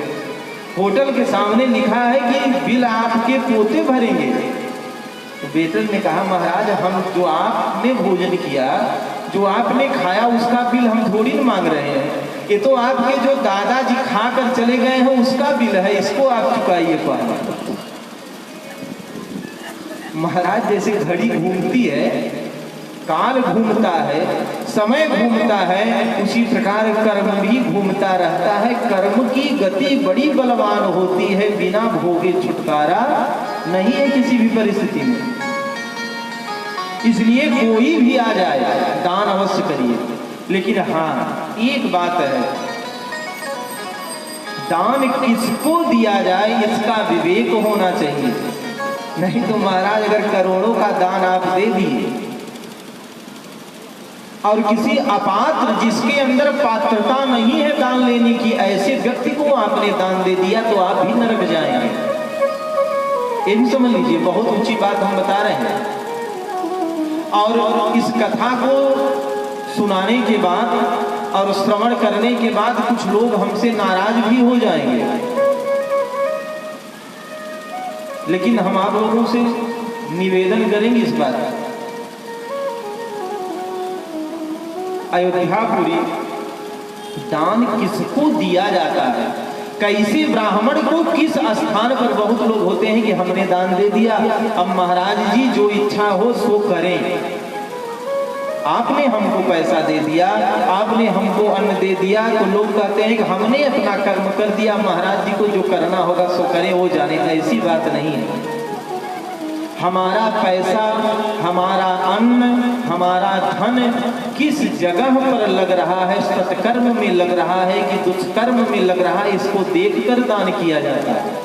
होटल के सामने लिखा है कि बिल आपके पोते भरेंगे। तो बेटन ने कहा महाराज हम जो आपने भोजन किया, जो आपने खाया उसका बिल हम थोड़ी न मांग रहे हैं, ये तो आपके जो दादाजी खा कर चले गए हैं उसका बिल है, इसको आप चुकाइए पहले। महाराज जैसे घड़ी घूमती है, काल घूमता है, समय घूमता है, उसी प्रकार कर्म भी घूमता रहता है। कर्म की गति बड़ी बलवान होती है, बिना भोगे छुटकारा नहीं है किसी भी परिस्थिति में। इसलिए कोई भी आ जाए दान अवश्य करिए, लेकिन हाँ एक बात है, दान किसको दिया जाए इसका विवेक होना चाहिए। नहीं तो महाराज अगर करोड़ों का दान आप दे दिए और किसी अपात्र जिसके अंदर पात्रता नहीं है दान लेने की, ऐसे व्यक्ति को आपने दान दे दिया तो आप भी नरक जाएंगे। ये भी समझ लीजिए, बहुत ऊंची बात हम बता रहे हैं। और इस कथा को सुनाने के बाद और श्रवण करने के बाद कुछ लोग हमसे नाराज भी हो जाएंगे, लेकिन हम आप लोगों से निवेदन करेंगे इस बात का। अयोध्यापुरी दान किसको दिया जाता है, कैसे ब्राह्मण को किस स्थान पर, बहुत लोग होते हैं कि हमने दान दे दिया, अब महाराज जी जो इच्छा हो सो करें। आपने हमको पैसा दे दिया, आपने हमको अन्न दे दिया, तो लोग कहते हैं कि हमने अपना कर्म कर दिया, महाराज जी को जो करना होगा सो करें, वो जाने। ऐसी बात नहीं है। हमारा पैसा, हमारा अन्न, हमारा धन किस जगह पर लग रहा है, सत्कर्म में लग रहा है कि दुष्कर्म में लग रहा है, इसको देखकर दान किया जाता है।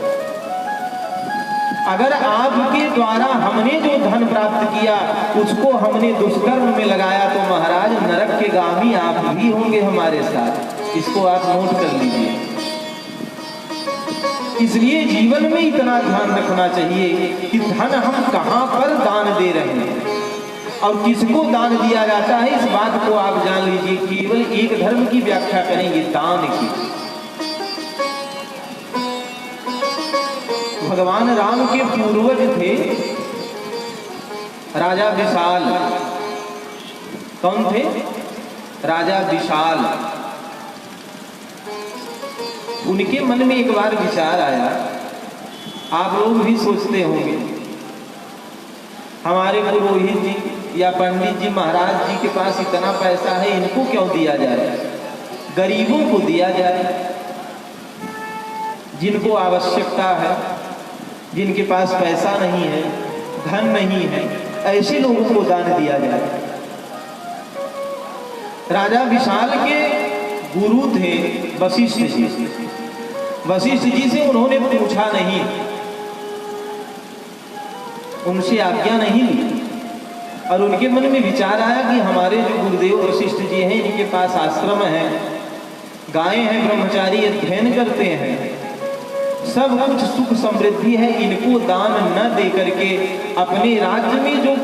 अगर आपके द्वारा हमने जो धन प्राप्त किया उसको हमने दुष्कर्म में लगाया तो महाराज नरक के गामी आप भी होंगे हमारे साथ। इसको आप नोट कर लीजिए। इसलिए जीवन में इतना ध्यान रखना चाहिए कि धन हम कहां पर दान दे रहे हैं और किसको दान दिया जाता है, इस बात को आप जान लीजिए। केवल एक धर्म की व्याख्या करेंगे, दान की। भगवान राम के पूर्वज थे राजा विशाल। कौन थे? राजा विशाल। उनके मन में एक बार विचार आया, आप लोग भी सोचते होंगे, हमारे पुरोहित जी या पंडित जी महाराज जी के पास इतना पैसा है, इनको क्यों दिया जाए, गरीबों को दिया जाए, जिनको आवश्यकता है, जिनके पास पैसा नहीं है, धन नहीं है, ऐसे लोगों को दान दिया जाए। राजा विशाल के गुरु थे वशिष्ठ जी। वशिष्ठ जी से उन्होंने पूछा नहीं, उनसे आज्ञा नहीं ली, और उनके मन में विचार आया कि हमारे जो गुरुदेव वशिष्ठ जी हैं, इनके पास आश्रम है, गायें हैं, ब्रह्मचारी अध्ययन करते हैं, सब कुछ सुख समृद्धि है, इनको दान न दे करके अपने राज्य में जो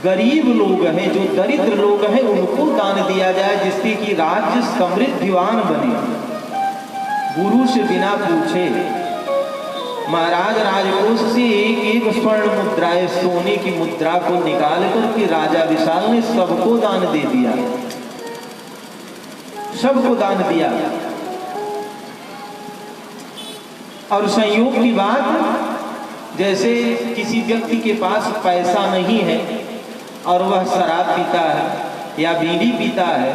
गरीब लोग हैं, जो दरिद्र लोग हैं, उनको दान दिया जाए, जिससे कि राज्य समृद्धिवान बने। गुरु से बिना पूछे महाराज राजकोष से एक एक स्वर्ण मुद्राएं, सोने की मुद्रा को निकाल करके राजा विशाल ने सबको दान दे दिया, सबको दान दिया। और संयोग की बात, जैसे किसी व्यक्ति के पास पैसा नहीं है और वह शराब पीता है या बीड़ी पीता है,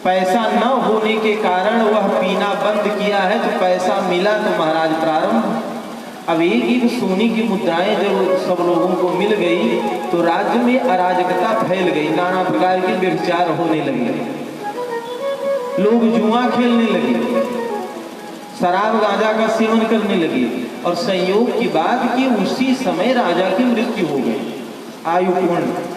पैसा न होने के कारण वह पीना बंद किया है, तो पैसा मिला तो महाराज प्रारंभ। अब एक एक सोने की मुद्राएं जब सब लोगों को मिल गई तो राज्य में अराजकता फैल गई, नाना प्रकार के व्यभिचार होने लगे, लोग जुआ खेलने लगे, शराब गांजा का सेवन करने लगे, और संयोग की बात कि उसी समय राजा की मृत्यु हो गई, आयु पूर्ण।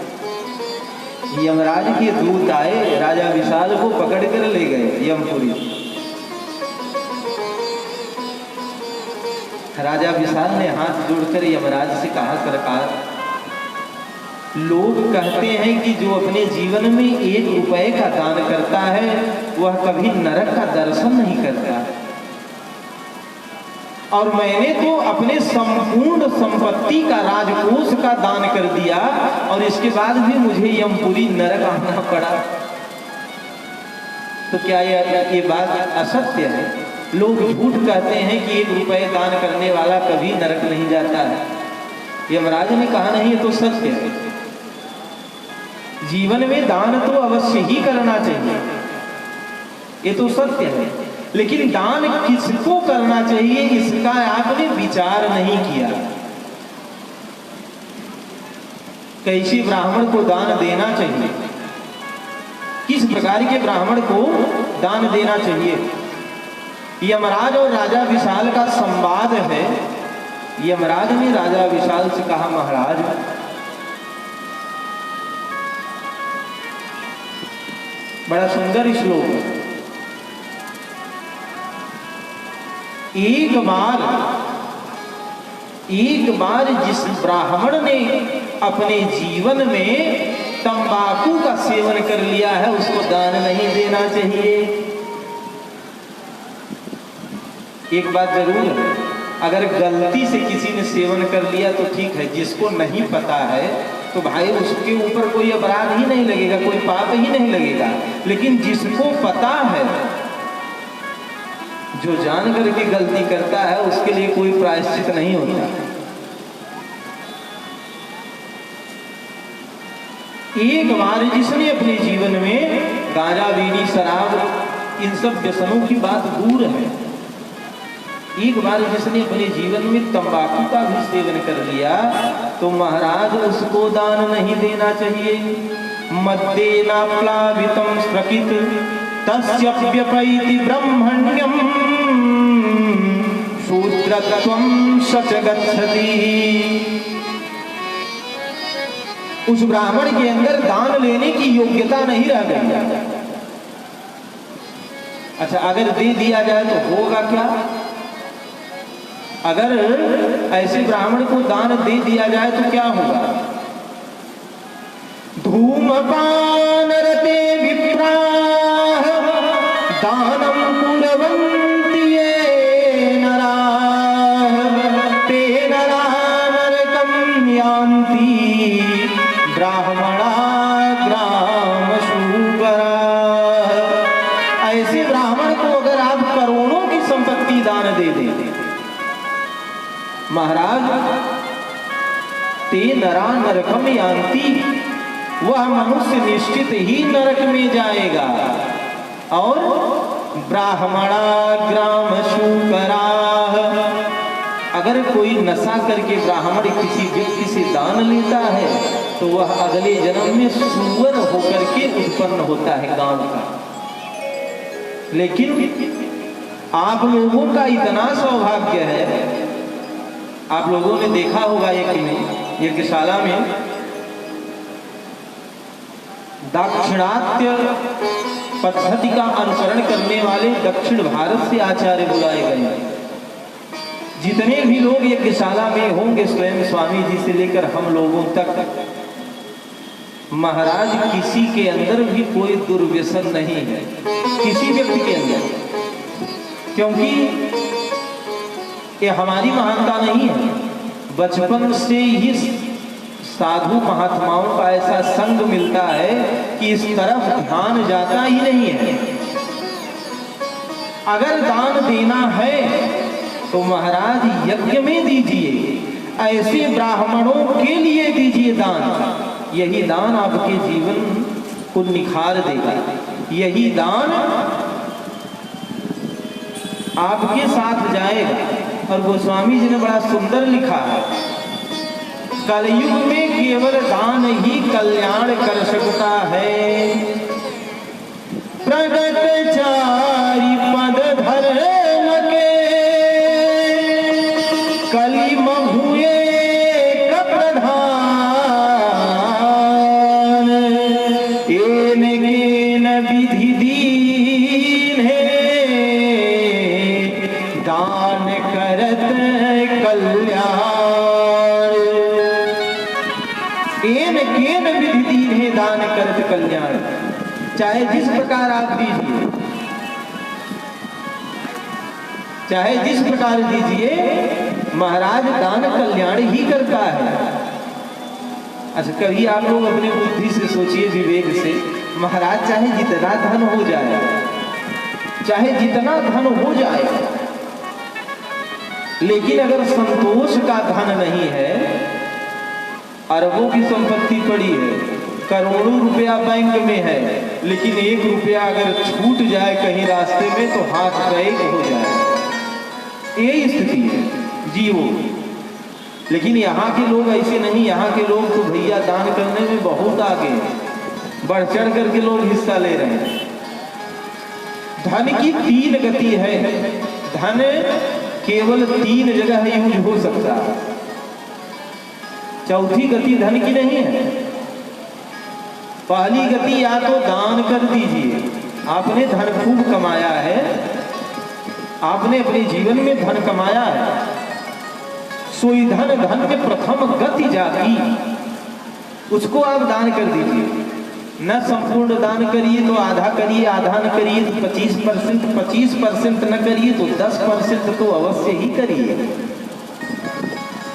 यमराज के दूत आए, राजा विशाल को पकड़ कर ले गए यमपुरी। राजा विशाल ने हाथ जोड़कर यमराज से कहा, सरकार, लोग कहते हैं कि जो अपने जीवन में 1 रुपए का दान करता है वह कभी नरक का दर्शन नहीं करता। और मैंने तो अपने संपूर्ण संपत्ति का, राजकोष का दान कर दिया और इसके बाद भी मुझे यमपुरी नरक आना पड़ा। तो क्या ये बात असत्य है? लोग झूठ कहते हैं कि 1 रुपये दान करने वाला कभी नरक नहीं जाता है। यमराज ने कहा नहीं, ये तो सत्य है। जीवन में दान तो अवश्य ही करना चाहिए, ये तो सत्य है, लेकिन दान किसको करना चाहिए इसका आपने विचार नहीं किया। कैसे ब्राह्मण को दान देना चाहिए, किस प्रकार के ब्राह्मण को दान देना चाहिए। यमराज और राजा विशाल का संवाद है। यमराज ने राजा विशाल से कहा, महाराज बड़ा सुंदर श्लोक है। एक बार जिस ब्राह्मण ने अपने जीवन में तंबाकू का सेवन कर लिया है उसको दान नहीं देना चाहिए। एक बात जरूर है, अगर गलती से किसी ने सेवन कर लिया तो ठीक है, जिसको नहीं पता है तो भाई उसके ऊपर कोई अपराध ही नहीं लगेगा, कोई पाप ही नहीं लगेगा। लेकिन जिसको पता है, जो जान करके गलती करता है, उसके लिए कोई प्रायश्चित नहीं होता। एक बार जिसने अपने जीवन में गांजा, बीड़ी, शराब, इन सब व्यसनों की बात दूर है, एक बार जिसने अपने जीवन में तंबाकू का भी सेवन कर लिया तो महाराज उसको दान नहीं देना चाहिए। मद्देना प्लावितम स्रकित तस्य व्यपैति ब्रह्मण्यम शूद्रत्वं सच गच्छति। उस ब्राह्मण के अंदर दान लेने की योग्यता नहीं रह गई। अच्छा, अगर दे दिया जाए तो होगा क्या? अगर ऐसे ब्राह्मण को दान दे दिया जाए तो क्या होगा? धूमपान रते विप्राः दानम कुर्वन्ति ये नराः ते नरा नरकं यान्ति ब्राह्मणा ग्राम शूकराः। ऐसे ब्राह्मण को अगर आप करोड़ों की संपत्ति दान दे दें, महाराज ते नरा नरकम यान्ति, वह मनुष्य निश्चित ही नरक में जाएगा। और ब्राह्मणा ग्राम शूकराः, अगर कोई नशा करके ब्राह्मण किसी व्यक्ति से दान लेता है तो वह अगले जन्म में सूअर होकर के उत्पन्न होता है गांव का। लेकिन आप लोगों का इतना सौभाग्य है, आप लोगों ने देखा होगा यज्ञशाला में दाक्षिणात्य पद्धति का अनुसरण करने वाले दक्षिण भारत से आचार्य बुलाए गए। जितने भी लोग यज्ञशाला में होंगे, स्वयं स्वामी जी से लेकर हम लोगों तक, महाराज किसी के अंदर भी कोई दुर्व्यसन नहीं है, किसी व्यक्ति के अंदर, क्योंकि ये हमारी महानता नहीं है। बचपन से ही साधु महात्माओं का ऐसा संग मिलता है कि इस तरफ ध्यान जाता ही नहीं है। अगर दान देना है तो महाराज यज्ञ में दीजिए, ऐसे ब्राह्मणों के लिए दीजिए दान। यही दान आपके जीवन को निखार देगा, यही दान आपके साथ जाएगा। और गोस्वामी जी ने बड़ा सुंदर लिखा है, कलयुग में केवल दान ही कल्याण कर सकता है। प्रगट चारि पद धर्म के कली महुए प्रधान, एन विधि दीन है दान करत कल्याण। केन विधि दीन है दान करत कल्याण, चाहे जिस प्रकार आप दीजिए। चाहे जिस प्रकार दीजिए, महाराज दान कल्याण ही करता है। अच्छा, कभी आप लोग अपने बुद्धि से सोचिए, विवेक से, महाराज चाहे जितना धन हो जाए, चाहे जितना धन हो जाए, लेकिन अगर संतोष का धन नहीं है, अरबों की संपत्ति पड़ी है, करोड़ों रुपया बैंक में है, लेकिन 1 रुपया अगर छूट जाए कहीं रास्ते में तो हाथ बैग हो जाए, यही स्थिति है जीवो। लेकिन यहाँ के लोग ऐसे नहीं, यहाँ के लोग तो भैया दान करने में बहुत आगे, बढ़ चढ़ करके लोग हिस्सा ले रहे हैं। धन की 3 गति है, धन केवल 3 जगह यूज हो सकता है, चौथी गति धन की नहीं है। पहली गति या तो दान कर दीजिए, आपने धन खूब कमाया है, आपने अपने जीवन में धन कमाया है, सोई धन धन में प्रथम गति जागी, उसको आप दान कर दीजिए। न संपूर्ण दान करिए तो आधा करिए, आधा न करिए तो 25%, 25% न करिए तो 10% तो अवश्य ही करिए।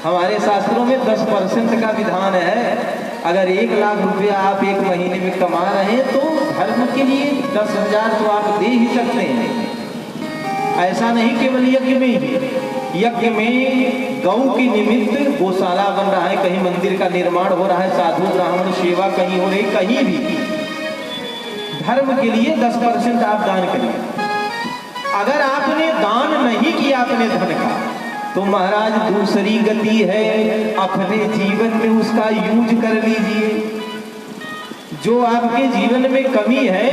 हमारे शास्त्रों में 10% का विधान है। अगर 1 लाख रुपया आप 1 महीने में कमा रहे हैं तो धर्म के लिए 10,000 तो आप दे ही सकते हैं। ऐसा नहीं केवल यज्ञ में ही, यज्ञ में गौ के निमित्त गौशाला बन रहा है, कहीं मंदिर का निर्माण हो रहा है, साधु ब्राह्मण सेवा कहीं हो रही, कहीं भी धर्म के लिए 10% आप दान करिए। अगर आपने दान नहीं किया अपने धन का तो महाराज दूसरी गति है, अपने जीवन में उसका यूज कर लीजिए। जो आपके जीवन में कमी है,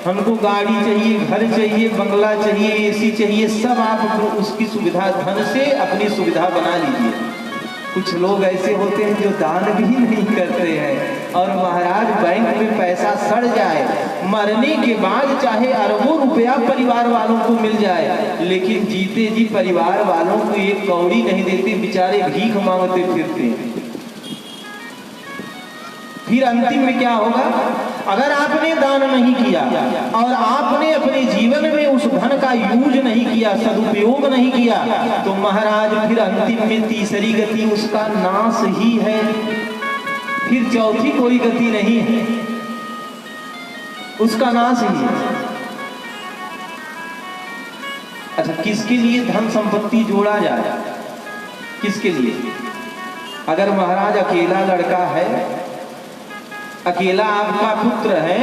हमको गाड़ी चाहिए, घर चाहिए, बंगला चाहिए, एसी चाहिए, सब आप उसकी सुविधा धन से अपनी सुविधा बना लीजिए। कुछ लोग ऐसे होते हैं जो दान भी नहीं करते हैं, और महाराज बैंक में पैसा सड़ जाए, मरने के बाद चाहे अरबों रुपया परिवार वालों को मिल जाए, लेकिन जीते जी परिवार वालों को 1 कौड़ी नहीं देते, बेचारे भीख मांगते फिरते हैं। फिर अंतिम में क्या होगा? अगर आपने दान नहीं किया और आपने अपने जीवन में उस धन का यूज नहीं किया, सदुपयोग नहीं किया, तो महाराज फिर अंतिम में तीसरी गति उसका नाश ही है। फिर चौथी कोई गति नहीं है, उसका नाश ही है। अच्छा, किसके लिए धन संपत्ति जोड़ा जाए? किसके लिए? अगर महाराज अकेला लड़का है, अकेला आपका पुत्र है,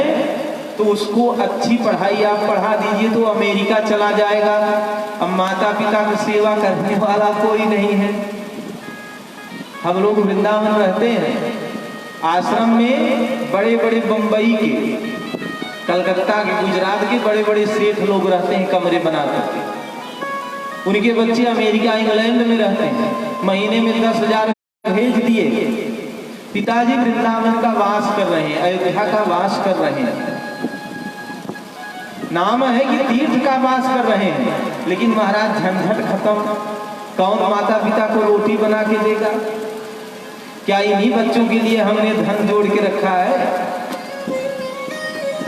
तो उसको अच्छी पढ़ाई आप पढ़ा दीजिए तो अमेरिका चला जाएगा। अब माता पिता की सेवा करने वाला कोई नहीं है। हम लोग वृंदावन रहते हैं, आश्रम में बड़े बड़े बंबई के, कलकत्ता के, गुजरात के बड़े बड़े सेठ लोग रहते हैं, कमरे बना करके। उनके बच्चे अमेरिका इंग्लैंड में रहते हैं, महीने में 10,000 भेज दिए। पिताजी वृंदावन का वास कर रहे हैं, अयोध्या का वास कर रहे हैं, नाम है कि तीर्थ का वास कर रहे हैं, लेकिन महाराज झंझट खत्म। कौन माता पिता को रोटी बना के देगा? क्या इन्हीं बच्चों के लिए हमने धन जोड़ के रखा है?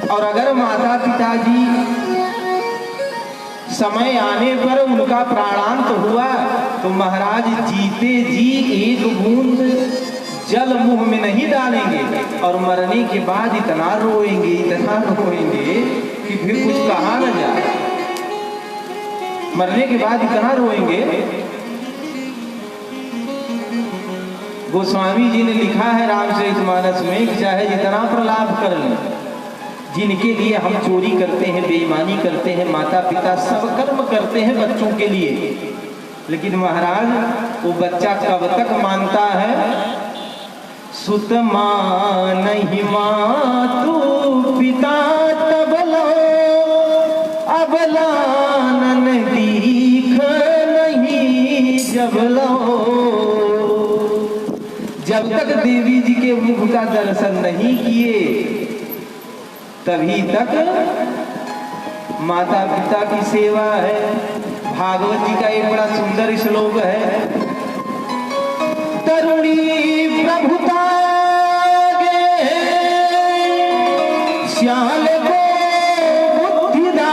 और अगर माता पिताजी समय आने पर उनका प्राणांत हुआ तो महाराज जीते जी 1 बूंद जल मुंह में नहीं डालेंगे, और मरने के बाद इतना रोएंगे, इतना रोएंगे कि फिर कुछ कहा न जाए। मरने के बाद इतना रोएंगे। गोस्वामी जी ने लिखा है रामचरितमानस में कि चाहे जितना प्रलाप कर लें, जिनके लिए हम चोरी करते हैं, बेईमानी करते हैं, माता पिता सब कर्म करते हैं बच्चों के लिए, लेकिन महाराज वो बच्चा कब तक मानता है? सुत मानहि मातु पिता तबलो, अबलानन दीख नहीं जबलो। जब तक देवी जी के मुख का दर्शन नहीं किए तभी तक माता पिता की सेवा है। भागवत जी का एक बड़ा सुंदर श्लोक है, तरुणी प्रभुता श्याल को बुद्धिदायक,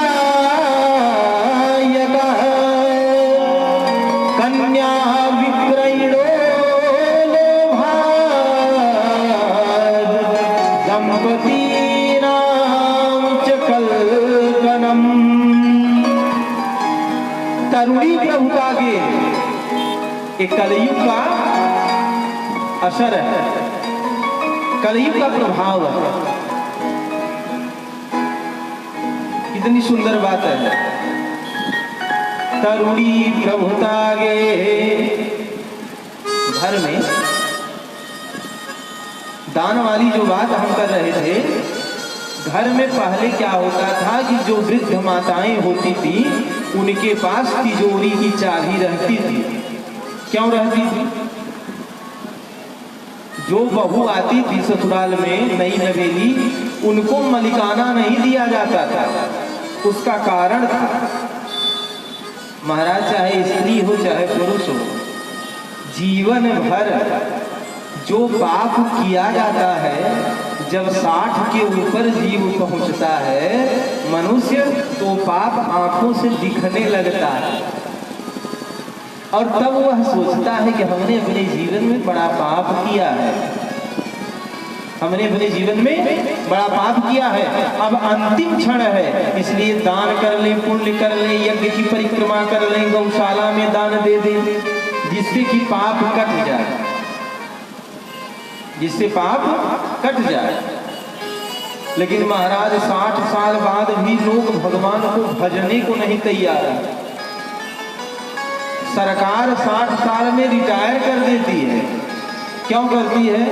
तरुणी प्रभुता के एक कलयुग का असर है, कलयुग का प्रभाव है। कितनी सुंदर बात है। तरुणी प्रभुता गे, घर में दान वाली जो बात हम कर रहे थे, घर में पहले क्या होता था कि जो वृद्ध माताएं होती थी उनके पास तिजोरी की चाबी रहती थी। क्यों रहती थी? जो बहू आती थी ससुराल में नई नवेली, उनको मलिकाना नहीं दिया जाता था। उसका कारण था, महाराज चाहे स्त्री हो चाहे पुरुष हो, जीवन भर जो पाप किया जाता है, जब 60 के ऊपर जीव पहुंचता है मनुष्य, तो पाप आंखों से दिखने लगता है और तब वह सोचता है कि हमने अपने जीवन में बड़ा पाप किया है, हमने अपने जीवन में बड़ा पाप किया है। अब अंतिम क्षण है, इसलिए दान कर ले, पुण्य कर ले, यज्ञ की परिक्रमा कर ले, गौशाला में दान दे दे, जिससे कि पाप कट जाए, जिससे पाप कट जाए। लेकिन महाराज 60 साल बाद भी लोग भगवान को भजने को नहीं तैयार है। सरकार 60 साल में रिटायर कर देती है। क्यों करती है?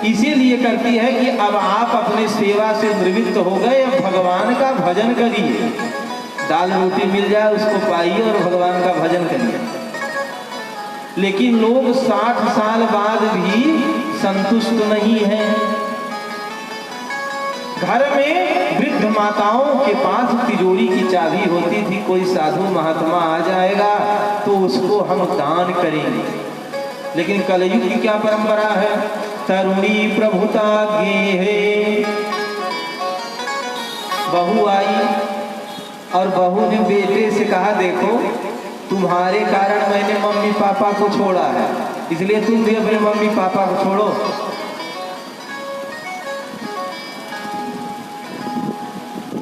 इसीलिए करती है कि अब आप अपने सेवा से निवृत्त हो गए, अब भगवान का भजन करिए। दाल रोटी मिल जाए उसको पाइए और भगवान का भजन करिए। लेकिन लोग 60 साल बाद भी संतुष्ट नहीं है। घर में वृद्ध माताओं के पास तिजोरी की चाबी होती थी, कोई साधु महात्मा आ जाएगा तो उसको हम दान करेंगे। लेकिन कलयुग की क्या परंपरा है? तरुणी प्रभुता गे, बहू आई और बहू ने बेटे से कहा, देखो तुम्हारे कारण मैंने मम्मी पापा को छोड़ा है, इसलिए तुम भी अपने मम्मी पापा को छोड़ो।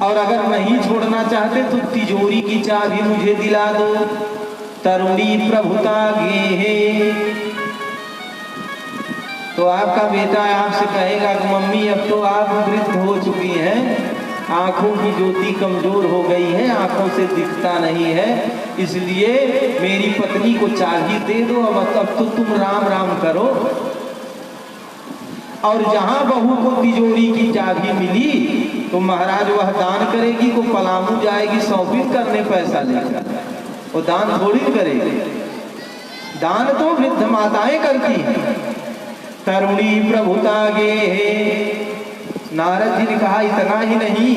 और अगर नहीं छोड़ना चाहते तो तिजोरी की चाबी मुझे दिला दो। तरुणी प्रभुता गे, तो आपका बेटा आपसे कहेगा कि मम्मी अब तो आप वृद्ध हो चुकी हैं, आंखों की ज्योति कमजोर हो गई है, आंखों से दिखता नहीं है, इसलिए मेरी पत्नी को चाबी दे दो, अब तो तुम राम राम करो। और जहां बहू को तिजोरी की चाबी मिली तो महाराज वह दान करेगी, को पलामू जाएगी शॉपिंग करने पैसा लेकर, वो दान थोड़ी करेगी। दान तो वृद्ध माताएं करती हैं। तरुणी प्रभुता गे, नारद जी ने कहा इतना ही नहीं,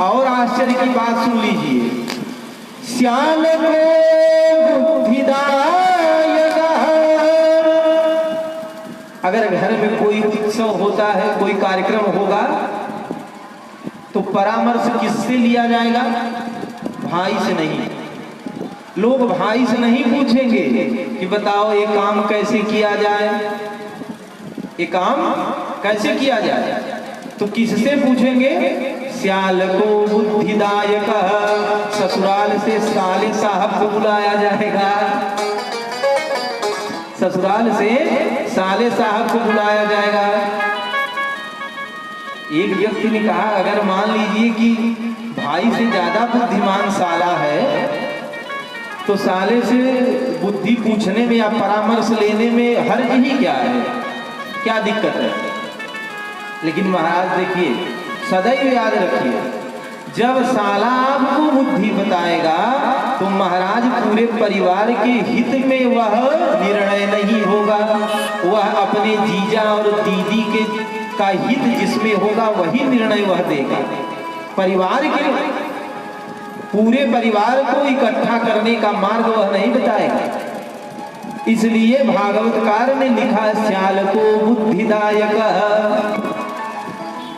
और आश्चर्य की बात सुन लीजिए। श्याल को बुद्धिदायक, अगर घर में कोई उत्सव होता है, कोई कार्यक्रम होगा, तो परामर्श किससे लिया जाएगा? भाई से नहीं। लोग भाई से नहीं पूछेंगे कि बताओ ये काम कैसे किया जाए, ये काम कैसे किया जाए, तो किससे पूछेंगे? श्याल को बुद्धिदायक, ससुराल से साले साहब को बुलाया जाएगा, ससुराल से साले साहब को बुलाया जाएगा। एक व्यक्ति ने कहा, अगर मान लीजिए कि भाई से ज्यादा बुद्धिमान साला है, तो साले से बुद्धि पूछने में या परामर्श लेने में हर्ज ही क्या है, क्या दिक्कत है? लेकिन महाराज देखिए, सदैव याद रखिए, जब साला आपको बुद्धि बताएगा तो महाराज पूरे परिवार के हित में वह निर्णय नहीं होगा, वह अपने जीजा और दीदी के का हित जिसमें होगा वही निर्णय वह देगा। परिवार के पूरे परिवार को इकट्ठा करने का मार्ग वह नहीं बताएगा। इसलिए भागवतकार ने लिखा, श्याल को बुद्धिदायक।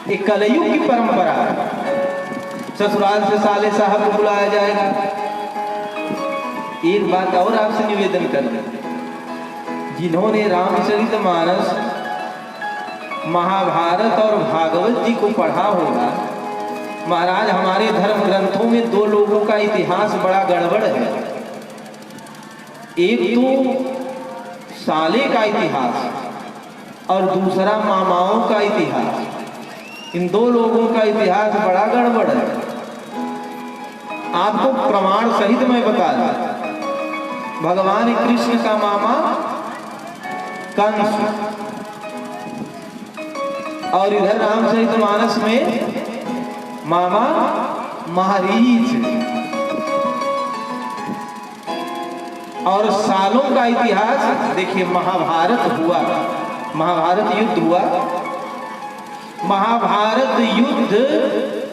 एक कलयुग की परंपरा है, ससुराल से साले साहब को बुलाया जाएगा। एक बात और आपसे निवेदन कर दें, जिन्होंने रामचरितमानस, महाभारत और भागवत जी को पढ़ा होगा, महाराज हमारे धर्म ग्रंथों में दो लोगों का इतिहास बड़ा गड़बड़ है। एक तो साले का इतिहास और दूसरा मामाओं का इतिहास। इन दो लोगों का इतिहास बड़ा गड़बड़ है। आपको प्रमाण सहित मैं बता दूं। भगवान कृष्ण का मामा कंस और इधर रामचरितमानस में मामा मारीच। और सालों का इतिहास देखिए, महाभारत हुआ, महाभारत युद्ध हुआ। महाभारत युद्ध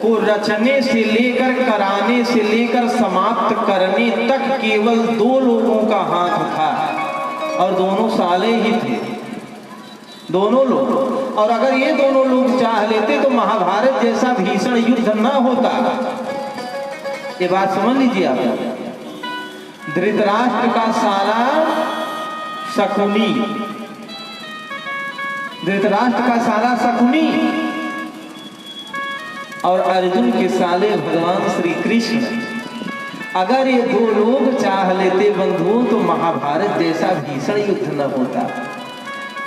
को रचने से लेकर, कराने से लेकर, समाप्त करने तक केवल दो लोगों का हाथ था और दोनों साले ही थे, दोनों लोग। और अगर ये दोनों लोग चाह लेते तो महाभारत जैसा भीषण युद्ध न होता। ये बात समझ लीजिए आप। धृतराष्ट्र का साला शकुनी, धृतराष्ट्र का साला शकुनी और अर्जुन के साले भगवान श्री कृष्ण, अगर ये दो लोग चाह लेते बंधुओं तो महाभारत जैसा भीषण युद्ध न होता।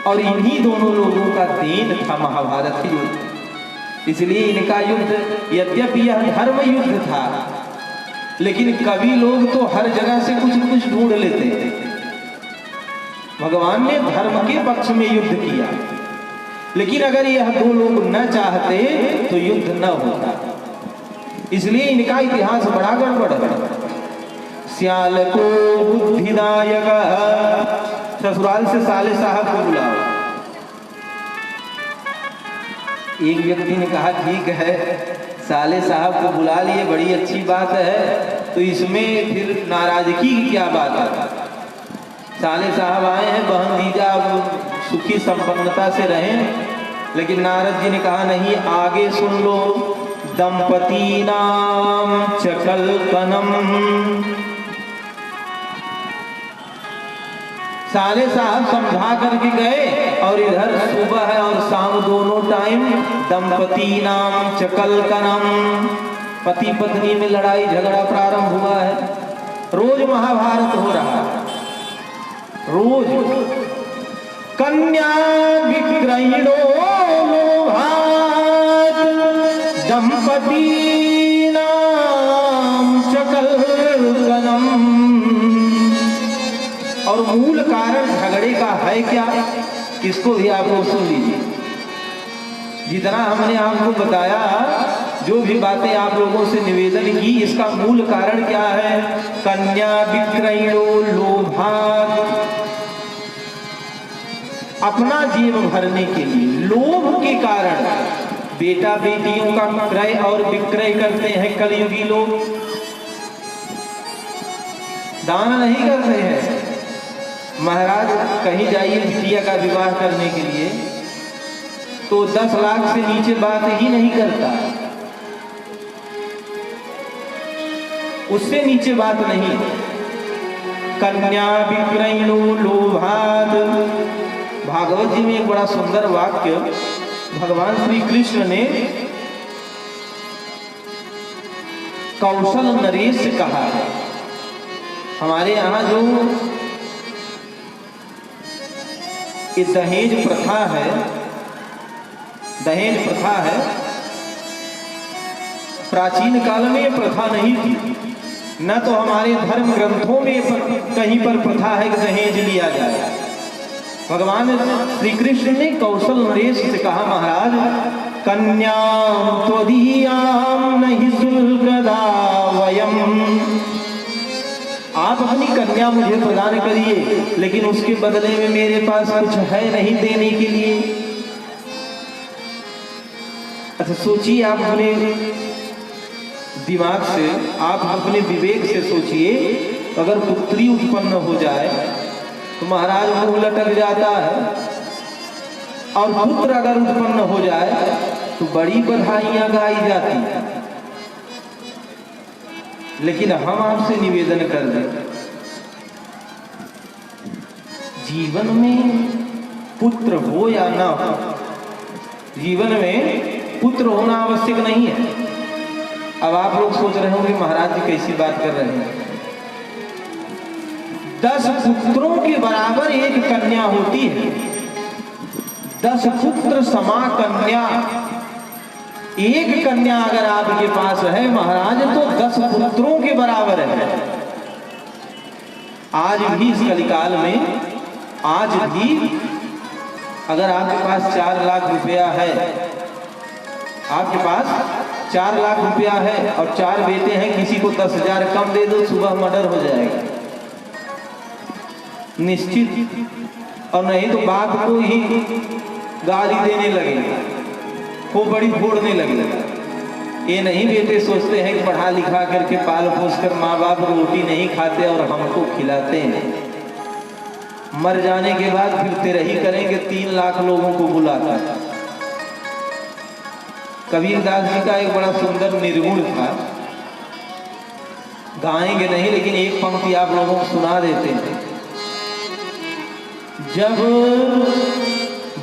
और इन्हीं दोनों लोगों का देन था महाभारत युद्ध। इसलिए इनका युद्ध, यद्यपि यह धर्म युद्ध था, लेकिन कवि लोग तो हर जगह से कुछ न कुछ ढूंढ लेते थे। भगवान ने धर्म के पक्ष में युद्ध किया, लेकिन अगर यह दो लोग न चाहते तो युद्ध न होता। इसलिए इनका इतिहास बड़ा गड़बड़ है। सियाल को बुद्धिदायक, ससुराल से साले साहब को बुलाओ। एक व्यक्ति ने कहा ठीक है, साले साहब को बुला लिए, बड़ी अच्छी बात है, तो इसमें फिर नाराजगी की क्या बात है? साले साहब आए हैं, बहन दीजा अब सुखी संपन्नता से रहें। लेकिन नारद जी ने कहा नहीं, आगे सुन लो। दंपती नाम चकल कनम। साले साहब समझा करके गए और इधर सुबह है और शाम दोनों टाइम दंपती नाम चकल कनम, पति पत्नी में लड़ाई झगड़ा प्रारंभ हुआ है। रोज महाभारत हो रहा है, रोज। कन्या विक्रयणो लोभात दंपती नाम चकल कनम। और मूल कारण झगड़े का है क्या, इसको भी आप लोग सुन लीजिए। जितना हमने आपको बताया, जो भी बातें आप लोगों से निवेदन की, इसका मूल कारण क्या है? कन्या विक्रयणो लोभात। अपना जेब भरने के लिए लोभ के कारण बेटा बेटियों का क्रय और विक्रय करते हैं कलयुगी लोग। दान नहीं करते हैं। महाराज कहीं जाइए बिटिया का विवाह करने के लिए तो 10 लाख से नीचे बात ही नहीं करता, उससे नीचे बात नहीं। कन्या विक्रयणो लोभात। भागवत जी में एक बड़ा सुंदर वाक्य भगवान श्री कृष्ण ने कौशल नरेश से कहा है। हमारे यहाँ जो ये दहेज प्रथा है, दहेज प्रथा है, प्राचीन काल में ये प्रथा नहीं थी। न तो हमारे धर्म ग्रंथों में कहीं पर प्रथा है कि दहेज लिया जाए। भगवान श्री कृष्ण ने कौशल नरेश से कहा, महाराज कन्या त्वदीयां नहि शुल्कदा वयम। आप अपनी कन्या मुझे प्रदान करिए, लेकिन उसके बदले में मेरे पास कुछ है नहीं देने के लिए। अच्छा सोचिए, आप अपने दिमाग से, आप अपने विवेक से सोचिए, अगर पुत्री उत्पन्न हो जाए तो महाराज मुंह लटक जाता है, और पुत्र अगर उत्पन्न हो जाए तो बड़ी बधाइयां गाई जाती हैं। लेकिन हम आपसे निवेदन कर दें, जीवन में पुत्र हो या ना हो, जीवन में पुत्र होना आवश्यक नहीं है। अब आप लोग सोच रहे होंगे महाराज जी कैसी बात कर रहे हैं। 10 पुत्रों के बराबर एक कन्या होती है। 10 पुत्र समा कन्या। एक कन्या अगर आपके पास है महाराज तो 10 पुत्रों के बराबर है। आज भी इस कलिकाल में, आज भी अगर आपके पास 4 लाख रुपया है, आपके पास 4 लाख रुपया है और 4 बेटे हैं, किसी को 10,000 कम दे दो, सुबह मर्डर हो जाएगा निश्चित। और नहीं तो बाप को ही गाली देने लगेगा, खोपड़ी फोड़ने लगेगा। ये नहीं बेटे सोचते हैं कि पढ़ा लिखा करके पाल पोस कर माँ बाप रोटी नहीं खाते और हमको खिलाते हैं, मर जाने के बाद फिर तेरा ही करेंगे, 3 लाख लोगों को बुलाता। कबीरदास जी का एक बड़ा सुंदर निर्गुण था, गाएंगे नहीं लेकिन एक पंक्ति आप लोगों को सुना देते हैं। जब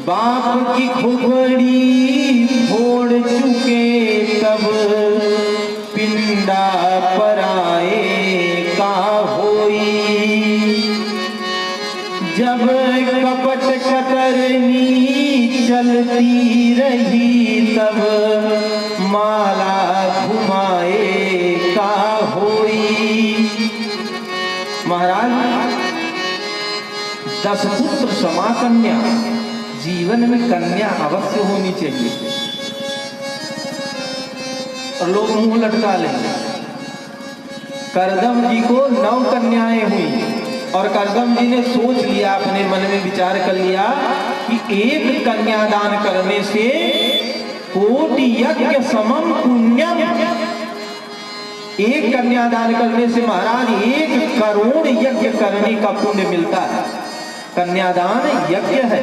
बाप की खोपड़ी फोड़ चुके तब पिंडा पराए का होई। जब कपट कतरनी चलती रही तब माला घुमाए का होई। महाराज 10 पुत्र समा कन्या, जीवन में कन्या अवश्य होनी चाहिए। और लोग मुंह लटका लेंगे। करदम जी को 9 कन्याएं हुई और करदम जी ने सोच लिया, अपने मन में विचार कर लिया कि एक कन्यादान करने से कोटि यज्ञ समम पुण्यम। एक कन्यादान करने से महाराज 1 करोड़ यज्ञ करने का पुण्य मिलता है। कन्यादान यज्ञ है,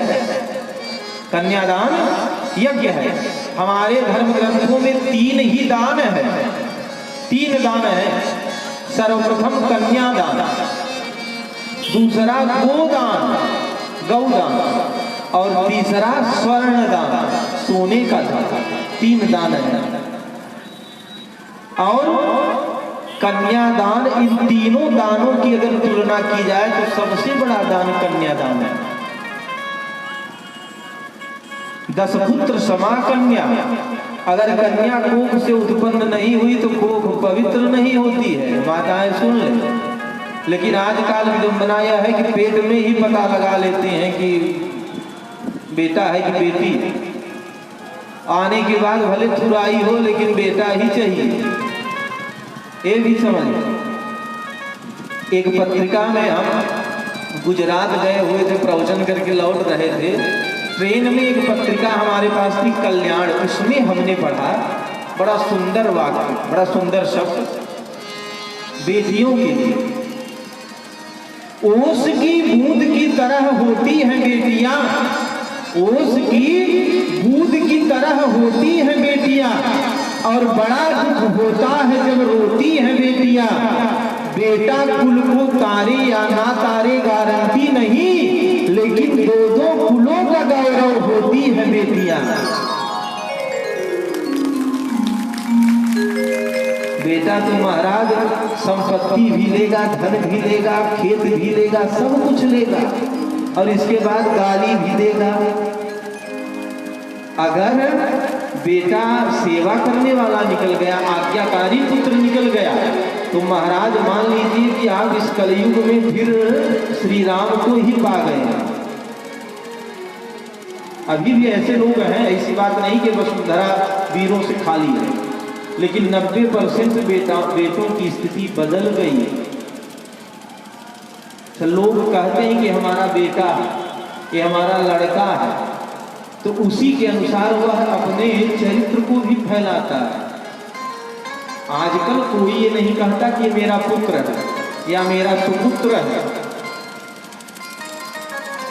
कन्यादान यज्ञ है। हमारे धर्म ग्रंथों में 3 ही दान है, 3 दान है। सर्वप्रथम कन्यादान, दूसरा गोदान, गौदान, और तीसरा स्वर्ण दान, सोने का दान। 3 दान है। और कन्यादान, इन तीनों दानों की अगर तुलना की जाए तो सबसे बड़ा दान कन्यादान है। 10 पुत्र समा कन्या। अगर कन्या कोख से उत्पन्न नहीं हुई तो कोख पवित्र नहीं होती है, माताएं सुन ले। लेकिन आजकल विडंबना यह है कि पेट में ही पता लगा लेते हैं कि बेटा है कि बेटी। आने के बाद भले थुराई हो लेकिन बेटा ही चाहिए, ये भी समझ। एक पत्रिका में हम गुजरात गए हुए थे, प्रवचन करके लौट रहे थे। ट्रेन में एक पत्रिका हमारे पास थी, कल्याण। उसमें हमने पढ़ा बड़ा सुंदर वाक्य, बड़ा सुंदर शब्द, बेटियों के लिए। ओस की बूंद की तरह होती हैं बेटियां, ओस की बूंद की तरह होती हैं बेटियां, और बड़ा दुख होता है जब रोती हैं बेटियां। बेटा कुल को तारे या ना तारे गारंटी नहीं, लेकिन 2-2 कुलों का गौरव होती है बेटियां। बेटा तो महाराज संपत्ति भी लेगा, धन भी लेगा, खेत भी लेगा, सब कुछ लेगा, और इसके बाद गाली भी देगा। अगर बेटा सेवा करने वाला निकल गया, आज्ञाकारी पुत्र निकल गया, तो महाराज मान लीजिए कि आप इस कलयुग में फिर श्री राम को ही पा गए। अभी भी ऐसे लोग हैं, ऐसी बात नहीं कि वसुंधरा वीरों से खाली है, लेकिन 90% बेटों की स्थिति बदल गई है। तो लोग कहते हैं कि हमारा बेटा है, ये हमारा लड़का है, तो उसी के अनुसार वह अपने चरित्र को भी फैलाता है। आजकल कोई ये नहीं कहता कि मेरा पुत्र है या मेरा सुपुत्र है,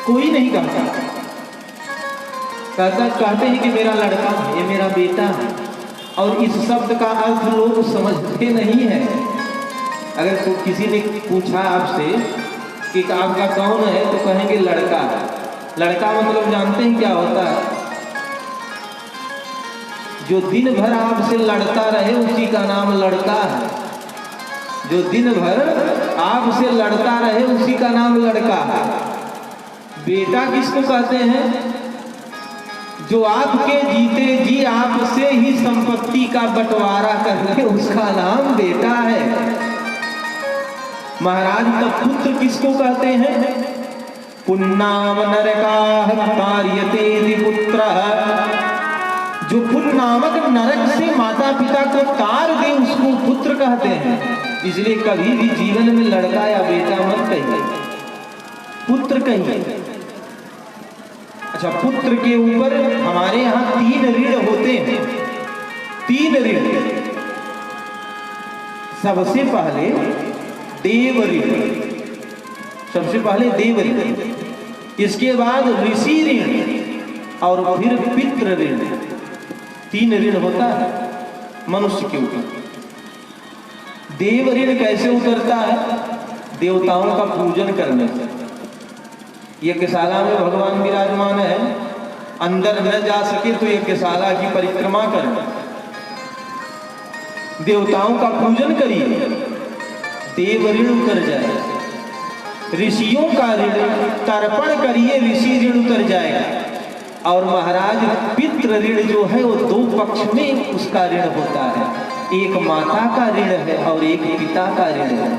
कोई नहीं कहता। कहते हैं कि मेरा लड़का है, ये मेरा बेटा है। और इस शब्द का अर्थ लोग समझते नहीं है। अगर तो किसी ने पूछा आपसे कि आपका कौन है, तो कहेंगे लड़का है। लड़का मतलब जानते हैं क्या होता है? जो दिन भर आपसे लड़ता रहे उसी का नाम लड़का है। जो दिन भर आपसे लड़ता रहे उसी का नाम लड़का। बेटा किसको कहते हैं? जो आपके जीते जी आपसे ही संपत्ति का बंटवारा करके उसका नाम बेटा है। महाराज तब पुत्र किसको कहते हैं? पुन्नाम नरकाः कार्यते पुत्रः। जो पुण्य नामक नरक से माता पिता को तार दे उसको पुत्र कहते हैं। इसलिए कभी भी जीवन में लड़का या बेटा मत कहिए, पुत्र कहिए। अच्छा, पुत्र के ऊपर हमारे यहाँ 3 ऋण होते हैं। 3 ऋण। सबसे पहले देव ऋण, सबसे पहले देव ऋण, इसके बाद ऋषि ऋण और फिर पितृ ऋण। 3 ऋण होता है मनुष्य के ऊपर। देव ऋण कैसे उतरता है? देवताओं का पूजन करने से। यज्ञशाला में भगवान विराजमान है, अंदर न जा सके तो यज्ञशाला की परिक्रमा करें, देवताओं का पूजन करिए, देव ऋण उतर जाए। ऋषियों का ऋण तर्पण करिए, ऋषि ऋण उतर जाएगा। और महाराज पितृ ऋण जो है वो 2 पक्ष में उसका ऋण होता है। एक माता का ऋण है और एक पिता का ऋण है।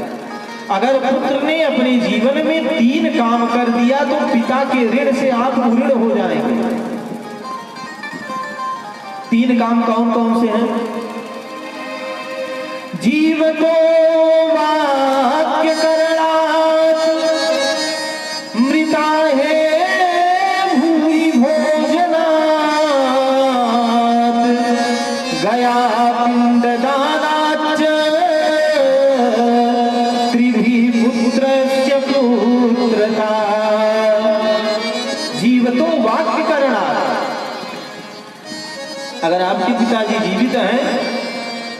अगर पुत्र ने अपने जीवन में 3 काम कर दिया तो पिता के ऋण से आप ऋण हो जाएंगे। 3 काम कौन कौन से हैं? जीव को वाक्य करणात् मृता है भूरि भोजनात् गया पिंडदानाच्च त्रिभिः पुत्रस्य पुत्रता। जीव तो वाक्य करणात्। अगर आपके पिताजी जीवित हैं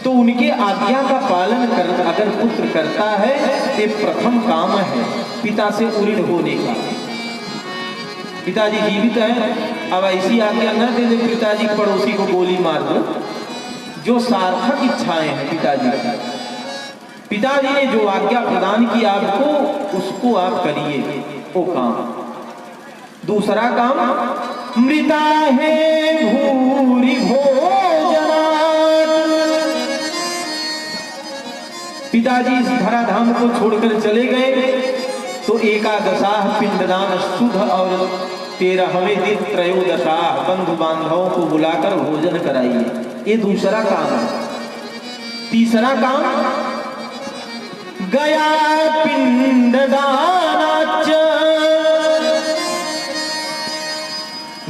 तो उनके आज्ञा का पालन कर अगर पुत्र करता है तो प्रथम काम है पिता से ऋण होने का। पिताजी जीवित हैं, अब ऐसी आज्ञा न दे दे पिताजी पड़ोसी को गोली मार दो। जो सार्थक इच्छाएं हैं पिताजी की, पिताजी ने जो आज्ञा प्रदान की आपको उसको आप करिए, वो काम। दूसरा काम मृता है भूरि भोजनात्। पिताजी इस धराधाम को छोड़कर चले गए तो एकादशाह पिंडदान शुद्ध और 13वें दिन त्रयोदशाह बंधु बांधवों को बुलाकर भोजन कराइए। ये दूसरा काम है। तीसरा काम गया पिंडदानाच्च।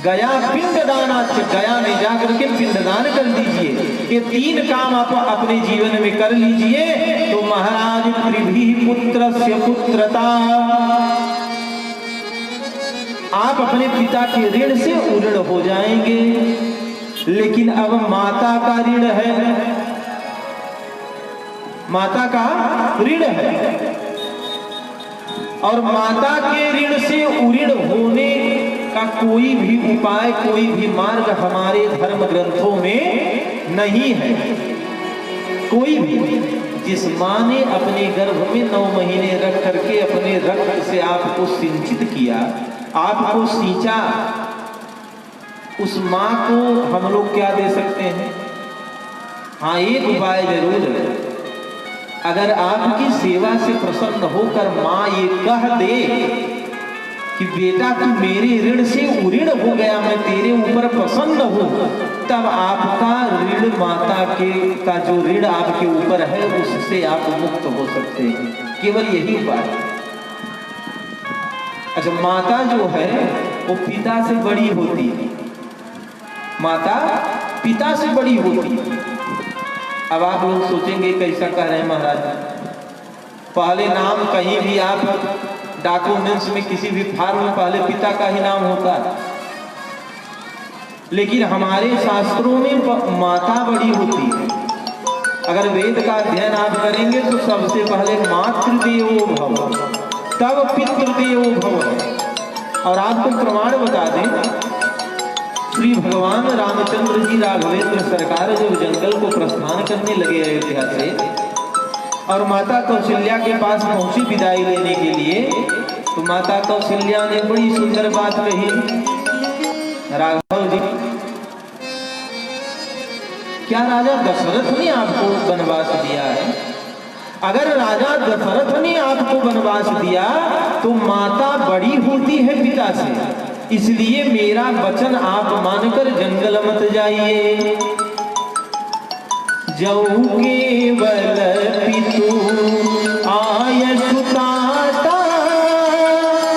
गया पिंडदानाच्च, गया में जाकर के पिंडदान कर दीजिए। ये 3 काम आप अपने जीवन में कर लीजिए तो महाराज त्रिभिः पुत्रस्य पुत्रता, आप अपने पिता के ऋण से उऋण हो जाएंगे। लेकिन अब माता का ऋण है, माता का ऋण है और माता के ऋण से उऋण होने का कोई भी उपाय, कोई भी मार्ग हमारे धर्म ग्रंथों में नहीं है। कोई भी, जिस माँ ने अपने गर्भ में 9 महीने रख करके अपने रक्त से आपको सिंचित किया, आपको सींचा, उस माँ को हम लोग क्या दे सकते हैं? हाँ, एक उपाय जरूर है। अगर आपकी सेवा से प्रसन्न होकर माँ ये कह दे कि बेटा तू मेरे ऋण से उऋण हो गया, मैं तेरे ऊपर प्रसन्न हूं, तब आपका ऋण माता के का जो ऋण आपके ऊपर है उससे आप मुक्त हो सकते हैं। केवल यही उपाय। अच्छा, माता जो है वो पिता से बड़ी होती है, माता पिता से बड़ी होती है। अब आप लोग सोचेंगे कैसा कह रहे हैं महाराज? पहले नाम कहीं भी आप डॉक्यूमेंट्स में किसी भी फॉर्म में पहले पिता का ही नाम होता है, लेकिन हमारे शास्त्रों में माता बड़ी होती है। अगर वेद का अध्ययन आप करेंगे तो सबसे पहले मातृदेवो भव, तब पितृदेवो भव। और आपको प्रमाण बता दें, श्री भगवान रामचंद्र जी राघवेंद्र सरकार जब जंगल को प्रस्थान करने लगे अयोध्या से, और माता कौशल्या के पास पहुंची विदाई लेने के लिए। तो माता कौशल्या ने बड़ी सुंदर बात कही, राघव जी क्या राजा दशरथ ने आपको वनवास दिया है? अगर राजा दशरथ ने आपको वनवास दिया तो माता बड़ी होती है पिता से, इसलिए मेरा वचन आप मानकर जंगल मत जाइए। जऊ केवल पितु आय सुताता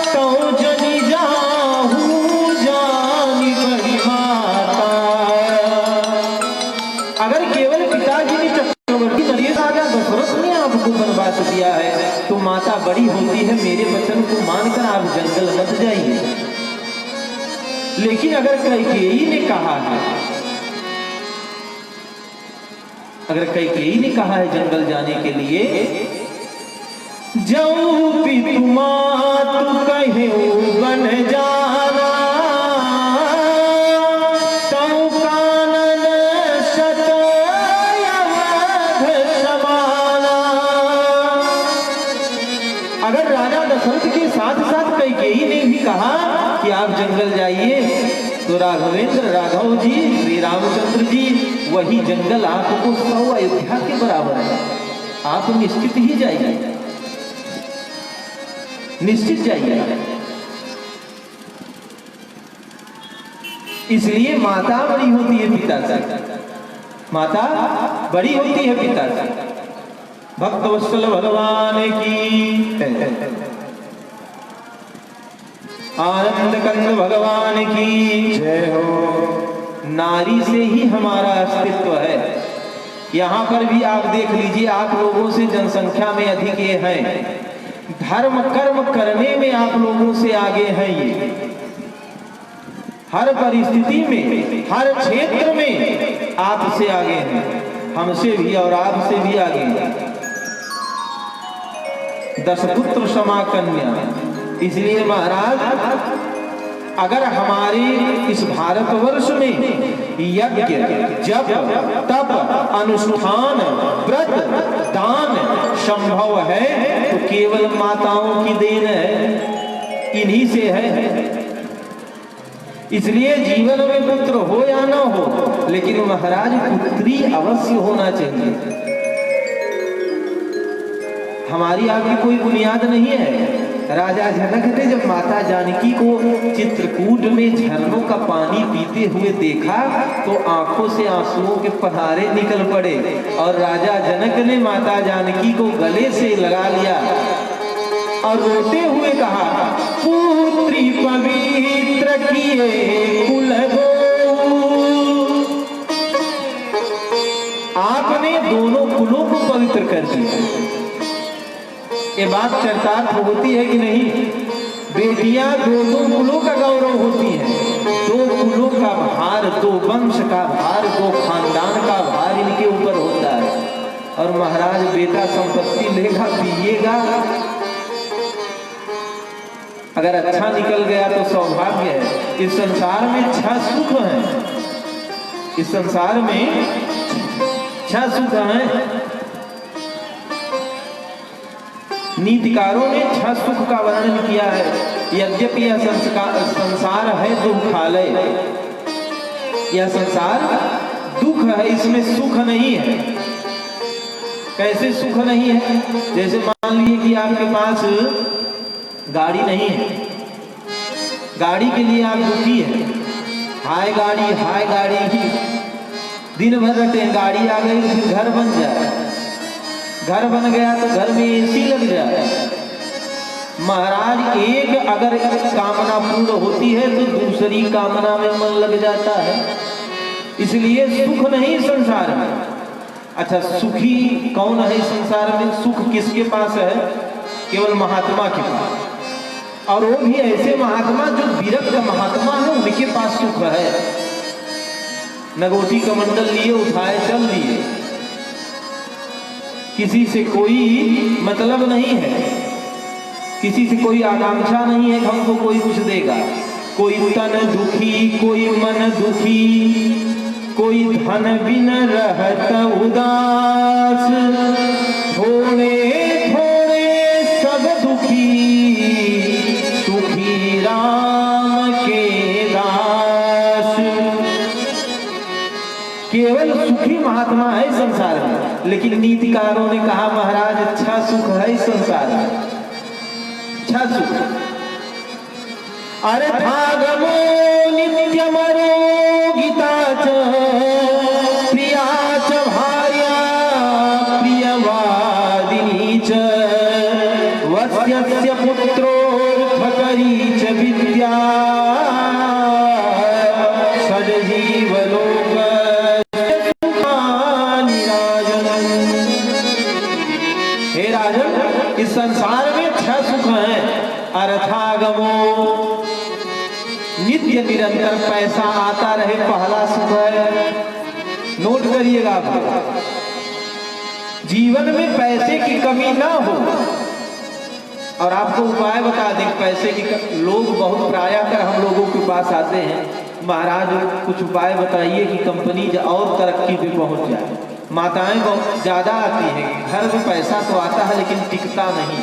तो जनि जाहू जानी बड़ी माता। अगर केवल पिताजी ने चक्रवर्ती नरेश राजा दशरथ ने आपको वनवास दिया है तो माता बड़ी होती है, मेरे वचन को मानकर आप जंगल मत जाइए। लेकिन अगर कैकेयी ने कहा है, अगर कैकेयी ने कहा है जंगल जाने के लिए, जऊ पितु मातु कहे बन जाना तऊ कानन सत अवध समाना। अगर राजा दशरथ के साथ साथ कैकेयी ने भी कहा कि आप जंगल जाइए तो राघवेंद्र, राघव जी, श्री रामचंद्र जी, वही जंगल आपको 100 अयोध्या के बराबर है। आप निश्चित ही जाइए, निश्चित जाइए। इसलिए माता बड़ी होती है पिता से, माता बड़ी होती है पिता से। भक्तवत्सल भगवान की, आनंद कंद भगवान की जय हो। नारी से ही हमारा अस्तित्व है। यहाँ पर भी आप देख लीजिए, आप लोगों से जनसंख्या में अधिक ये हैं, धर्म कर्म करने में आप लोगों से आगे हैं। ये हर परिस्थिति में, हर क्षेत्र में आपसे आगे हैं, हमसे भी और आपसे भी आगे हैं। 10 पुत्र समा कन्या। इसलिए महाराज, अगर हमारे इस भारतवर्ष में यज्ञ, जप, तप, अनुष्ठान, व्रत, दान संभव है तो केवल माताओं की देन है, इन्हीं से है। इसलिए जीवन में पुत्र हो या ना हो, लेकिन महाराज पुत्री अवश्य होना चाहिए। हमारी आपकी कोई बुनियाद नहीं है। राजा जनक ने जब माता जानकी को चित्रकूट में झरनों का पानी पीते हुए देखा तो आंखों से आंसुओं के फुहारे निकल पड़े और राजा जनक ने माता जानकी को गले से लगा लिया और रोते हुए कहा, पुत्री पवित्र किए कुल गो। आपने दोनों कुलों को पवित्र कर दिया। ये बात चरितार्थ होती है कि नहीं? बेटियां दो कुलों का गौरव होती है, 2 कुलों का भार, 2 वंश का भार, 2 खानदान का भार इनके ऊपर होता है। और महाराज बेटा संपत्ति लेगा, पिएगा, अगर अच्छा निकल गया तो सौभाग्य है। इस संसार में 6 सुख हैं, इस संसार में 6 सुख हैं। नीतिकारों ने 6 सुख का वर्णन किया है। यद्यपि यह संसार है दुखालय, यह संसार दुख है, इसमें सुख नहीं है। कैसे सुख नहीं है? जैसे मान लीजिए कि आपके पास गाड़ी नहीं है, गाड़ी के लिए आप दुखी है, हाय गाड़ी, दिन भर रटे, गाड़ी आ गई तो फिर घर बन जाए, घर बन गया तो घर में एसी लग जाए। महाराज एक अगर कामना पूर्ण होती है तो दूसरी कामना में मन लग जाता है। इसलिए सुख नहीं संसार में। अच्छा, सुखी कौन है संसार में? सुख किसके पास है? केवल महात्मा के पास, और वो भी ऐसे महात्मा जो विरक्त महात्मा है, उनके पास सुख है। नगोटी कमंडल लिए, उठाए चल दिए, किसी से कोई मतलब नहीं है, किसी से कोई आकांक्षा नहीं है कि हमको कोई कुछ देगा। कोई तन दुखी, कोई मन दुखी, कोई धन बिन रहत उदास, थोड़े थोड़े सब दुखी, सुखी राम के दास। केवल सुखी महात्मा है संसार में, लेकिन नीतिकारों ने कहा महाराज अच्छा सुख है संसार में, अच्छा सुख। अरे भागमो नित्यमरो गीता च प्रिया च भार्या प्रियवादिनी च वस्यस्य पुत्रोऽर्थकरी च विद्या षड्जीवलोक सुखानि राजन्। हे राजन, इस संसार में छह सुख हैं। अर्थागमो, नित्य निरंतर पैसा आता रहे, पहला सुख है। नोट करिएगा आप, जीवन में पैसे की कमी ना हो। और आपको उपाय बता दें पैसे की लोग बहुत प्रायः कर हम लोगों के पास आते हैं, महाराज कुछ उपाय बताइए कि कंपनी और तरक्की पे पहुंच जाए। माताएं बहुत ज्यादा आती हैं, घर में पैसा तो आता है लेकिन टिकता नहीं।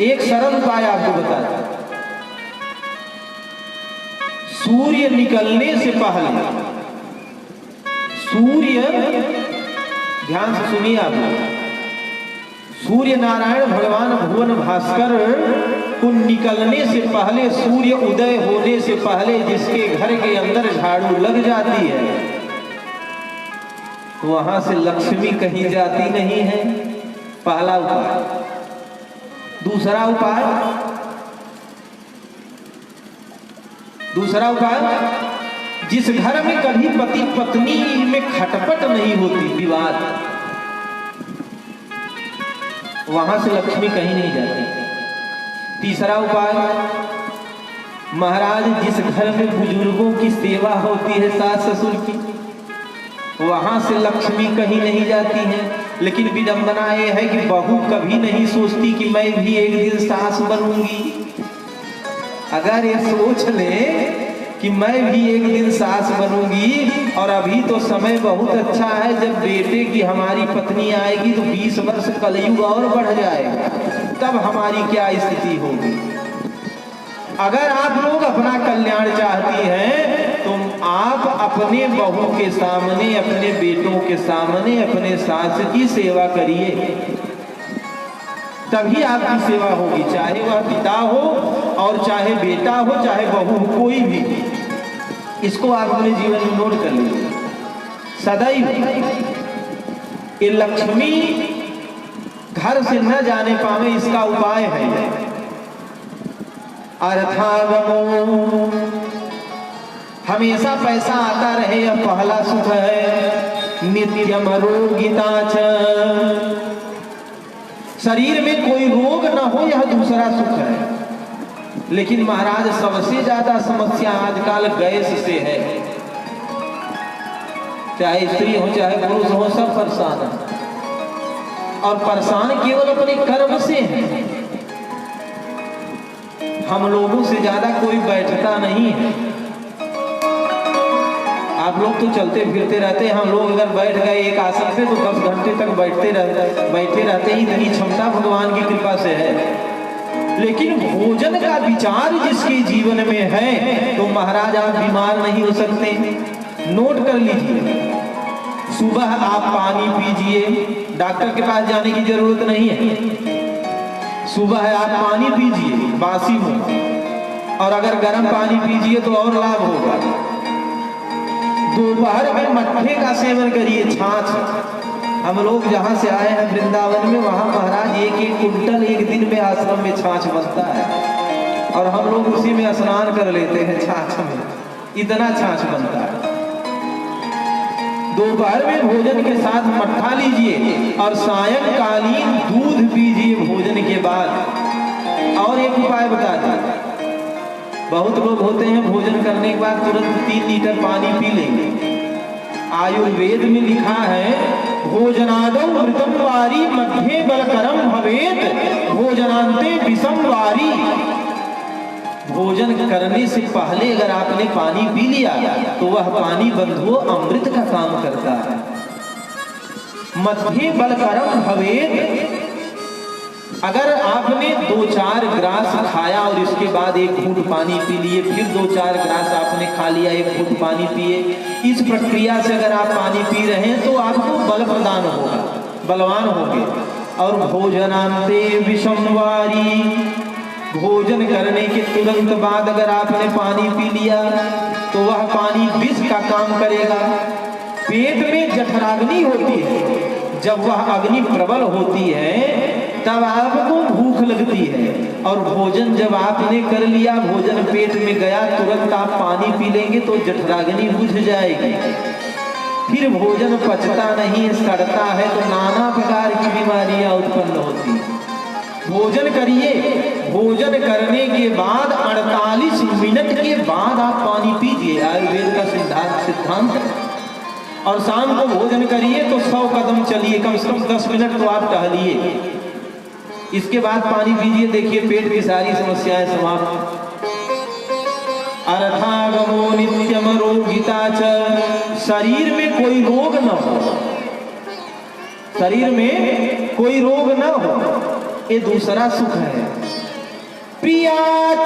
एक सरल उपाय आपको बताते हैं, सूर्य निकलने से पहले, सूर्य, ध्यान से सुनिए आप, सूर्य नारायण भगवान भुवन भास्कर को निकलने से पहले, सूर्य उदय होने से पहले जिसके घर के अंदर झाड़ू लग जाती है, वहां से लक्ष्मी कहीं जाती नहीं है। पहला उपाय। दूसरा उपाय, दूसरा उपाय, जिस घर में कभी पति पत्नी में खटपट नहीं होती, विवाद, वहां से लक्ष्मी कहीं नहीं जाती। तीसरा उपाय, महाराज जिस घर में बुजुर्गों की सेवा होती है, सास ससुर की, वहां से लक्ष्मी कहीं नहीं जाती है। लेकिन विडंबना यह है कि बहू कभी नहीं सोचती कि मैं भी एक दिन सास बनूंगी। अगर ये सोच ले कि मैं भी एक दिन सास बनूंगी, और अभी तो समय बहुत अच्छा है, जब बेटे की हमारी पत्नी आएगी तो 20 वर्ष कलयुग और बढ़ जाएगा, तब हमारी क्या स्थिति होगी। अगर आप लोग अपना कल्याण चाहती हैं तो आप अपने बहू के सामने, अपने बेटों के सामने अपने सास की सेवा करिए, तभी आपकी सेवा होगी। चाहे वह पिता हो और चाहे बेटा हो, चाहे बहू हो, कोई भी। इसको आप अपने जीवन में नोट कर लीजिए। सदैव ये लक्ष्मी घर से न जाने पावे, इसका उपाय है अर्थागमो, हमेशा पैसा आता रहे, यह पहला सुख है। नित्यम रोगिता च, शरीर में कोई रोग न हो, यह दूसरा सुख है। लेकिन महाराज सबसे ज्यादा समस्या आजकल गैस से है। चाहे स्त्री हो चाहे पुरुष हो, सब परेशान है, और परेशान केवल अपने कर्म से है। हम लोगों से ज्यादा कोई बैठता नहीं है। आप लोग तो चलते फिरते रहते हैं, हम लोग अगर बैठ गए एक आसन पे तो 10 घंटे तक बैठे रहते ही, इतनी क्षमता भगवान की कृपा से है। लेकिन भोजन का विचार जिसके जीवन में है तो महाराज आप बीमार नहीं हो सकते। नोट कर लीजिए, सुबह आप पानी पीजिए, डॉक्टर के पास जाने की जरूरत नहीं है। सुबह आप पानी पीजिए बासी हो, और अगर गर्म पानी पीजिए तो और लाभ होगा। दोपहर में मट्ठे का सेवन करिए, छाछ। हम लोग जहाँ से आए हैं वृंदावन में, वहाँ महाराज 1-1 कुंटल एक दिन में आश्रम में छाछ बनता है, और हम लोग उसी में स्नान कर लेते हैं छाछ में, इतना छाछ बनता है। दोपहर में भोजन के साथ मट्ठा लीजिए, और सायंकालीन दूध पीजिए भोजन के बाद। और एक उपाय बता दें, बहुत लोग होते हैं भोजन करने के बाद तुरंत 3 लीटर पानी पी लेंगे। आयुर्वेद में लिखा है, भोजनादौ मृतम वारी मध्ये बलकरम भवेत भोजनांते विषम वारी। भोजन करने से पहले अगर आपने पानी पी लिया तो वह पानी बंधुओं अमृत का काम करता है। मध्ये बलकरम भवेत। अगर आपने 2-4 ग्रास खाया और इसके बाद 1 घूंट पानी पी लिए, फिर 2-4 ग्रास आपने खा लिया, 1 घूंट पानी पिए, इस प्रक्रिया से अगर आप पानी पी रहे हैं तो आपको बल प्रदान होगा, बलवान होंगे। और भोजनांते विषमवारी, भोजन करने के तुरंत बाद अगर आपने पानी पी लिया तो वह पानी विष का काम करेगा। पेट में जठराग्नि होती है, जब वह अग्नि प्रबल होती है तब आपको भूख लगती है, और भोजन जब आपने कर लिया, भोजन पेट में गया, तुरंत आप पानी पी लेंगे तो जठराग्नि बुझ जाएगी, फिर भोजन पचता नहीं, सड़ता है, तो नाना प्रकार की बीमारियां उत्पन्न होती हैं। भोजन करिए, भोजन करने के बाद 48 मिनट के बाद आप पानी पीजिए, आयुर्वेद का सिद्धांत है। और शाम को भोजन करिए तो 100 कदम चलिए, कम से कम 10 मिनट तो आप टहलिए, इसके बाद पानी पीजिए, देखिए पेट की सारी समस्याएं समाप्त। अर्थागमो नित्यम रोगिता च, शरीर में कोई रोग न हो, शरीर में कोई रोग न हो, ये दूसरा सुख है। प्रिया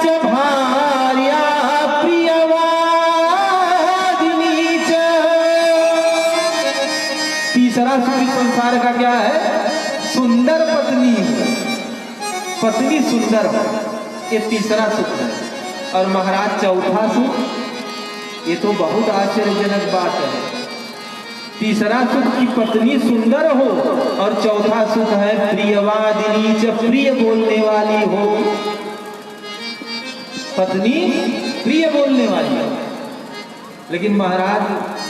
च भार्या प्रियवादिनी च, तीसरा सुख इस संसार का क्या है? सुंदर पत्नी, पत्नी सुंदर हो, ये तीसरा सुख है। और महाराज चौथा सुख, ये तो बहुत आश्चर्यजनक बात है। तीसरा सुख की पत्नी सुंदर हो, और चौथा सुख है प्रियवादिनी च, प्रिय बोलने वाली हो, पत्नी प्रिय बोलने वाली हो। लेकिन महाराज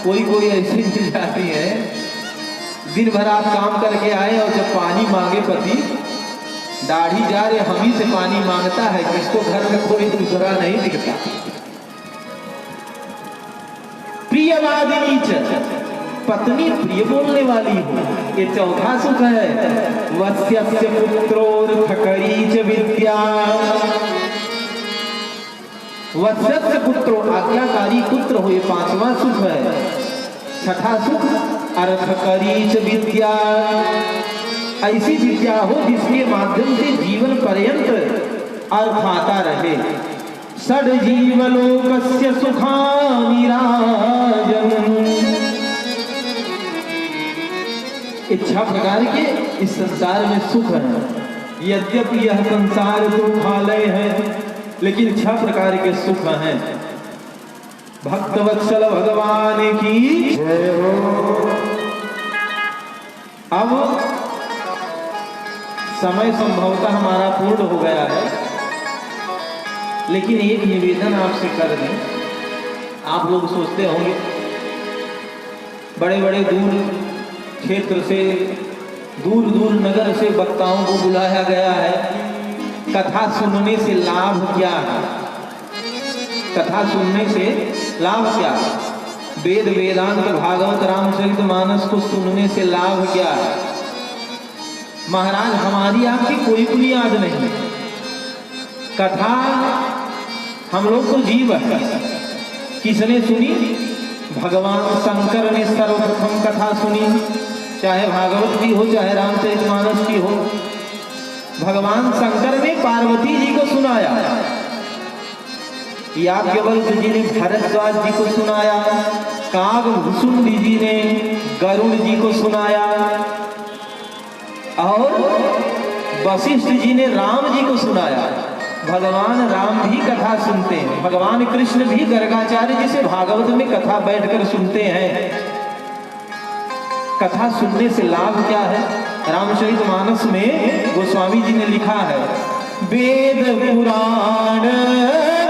कोई कोई ऐसी मिल जाती है, दिन भर आप काम करके आए और जब पानी मांगे पति, दाढ़ी जा रहे हम ही से पानी मांगता है, किसको घर में कोई दूसरा नहीं दिखता। प्रियवादिनी च, पत्नी प्रिय बोलने वाली हो, ये चौथा सुख है। वस्यस्य पुत्रोर्थकरी च विद्या, वत्सस्य पुत्रो, आज्ञाकारी पुत्र हो, ये 5वां सुख है। छठा सुख अर्थकरी च विद्या, ऐसी विद्या हो जिसके माध्यम से जीवन पर्यंत अर्थ आता रहे। षड जीवलोकस्य सुखानि राजन्, इच्छा प्रकार के इस संसार में सुख है। यद्यपि यह संसार दुखालय है, लेकिन 6 प्रकार के सुख हैं। भक्तवत्सल भगवान की जय हो। अब समय संभवतः हमारा पूर्ण हो गया है, लेकिन एक निवेदन आपसे कर दें। आप लोग सोचते होंगे बड़े बड़े दूर क्षेत्र से, दूर दूर नगर से वक्ताओं को बुलाया गया है, कथा सुनने से लाभ क्या है? कथा सुनने से लाभ क्या है? वेद वेदांत भागवत रामचरितमानस को सुनने से लाभ क्या है? महाराज हमारी आपकी कोई बुनियाद नहीं, कथा हम लोग को जीव है। किसने सुनी? भगवान शंकर ने सर्वप्रथम कथा सुनी, चाहे भागवत की हो चाहे रामचरितमानस की हो। भगवान शंकर ने पार्वती जी को सुनाया, याज्ञवल्क्य जी ने भरद्वाज जी को सुनाया, कागभूषुंडी जी ने गरुड़ जी को सुनाया, और वशिष्ठ जी ने राम जी को सुनाया। भगवान राम भी कथा सुनते हैं, भगवान कृष्ण भी गर्गाचार्य जी से भागवत में कथा बैठकर सुनते हैं। कथा सुनने से लाभ क्या है? रामचरितमानस में गोस्वामी जी ने लिखा है, वेद पुराण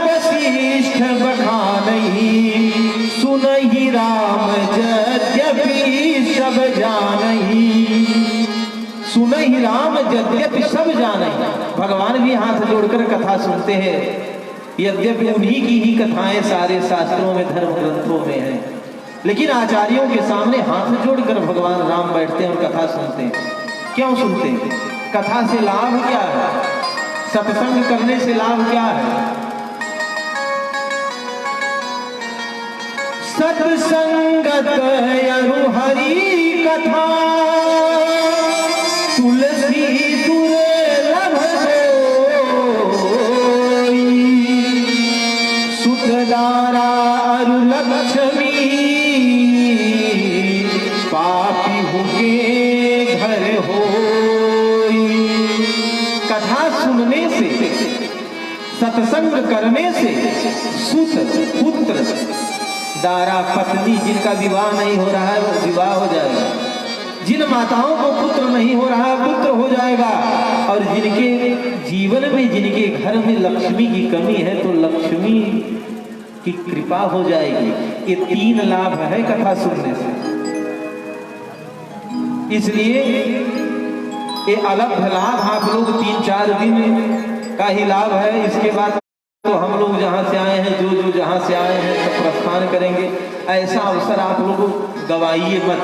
वशिष्ठ बखानहि, सुनहि राम यद्यपि सब जानहि। सुनहि राम यद्यपि सब जानहि, भगवान भी हाथ जोड़कर कथा सुनते हैं, यद्यपि उन्हीं की ही कथाएं सारे शास्त्रों में, धर्म ग्रंथों में हैं, लेकिन आचार्यों के सामने हाथ जोड़कर भगवान राम बैठते हैं और कथा सुनते हैं। क्यों सुनते हैं? कथा से लाभ क्या है? सत्संग करने से लाभ क्या है? सत्संगत अरु हरि कथा, सुनने से, सत्संग करने से सुत पुत्र दारा पत्नी, जिनका विवाह नहीं हो रहा है वो विवाह हो जाएगा, जिन माताओं को पुत्र नहीं हो रहा पुत्र हो जाएगा, और जिनके जीवन में, जिनके घर में लक्ष्मी की कमी है तो लक्ष्मी की कृपा हो जाएगी। ये 3 लाभ है कथा सुनने से। इसलिए ये अलग लाभ आप लोग 3-4 दिन का ही लाभ है। इसके बाद तो हम लोग जहाँ से आए हैं, जो जहाँ से आए हैं सब प्रस्थान करेंगे। ऐसा अवसर आप लोग गवाइए मत।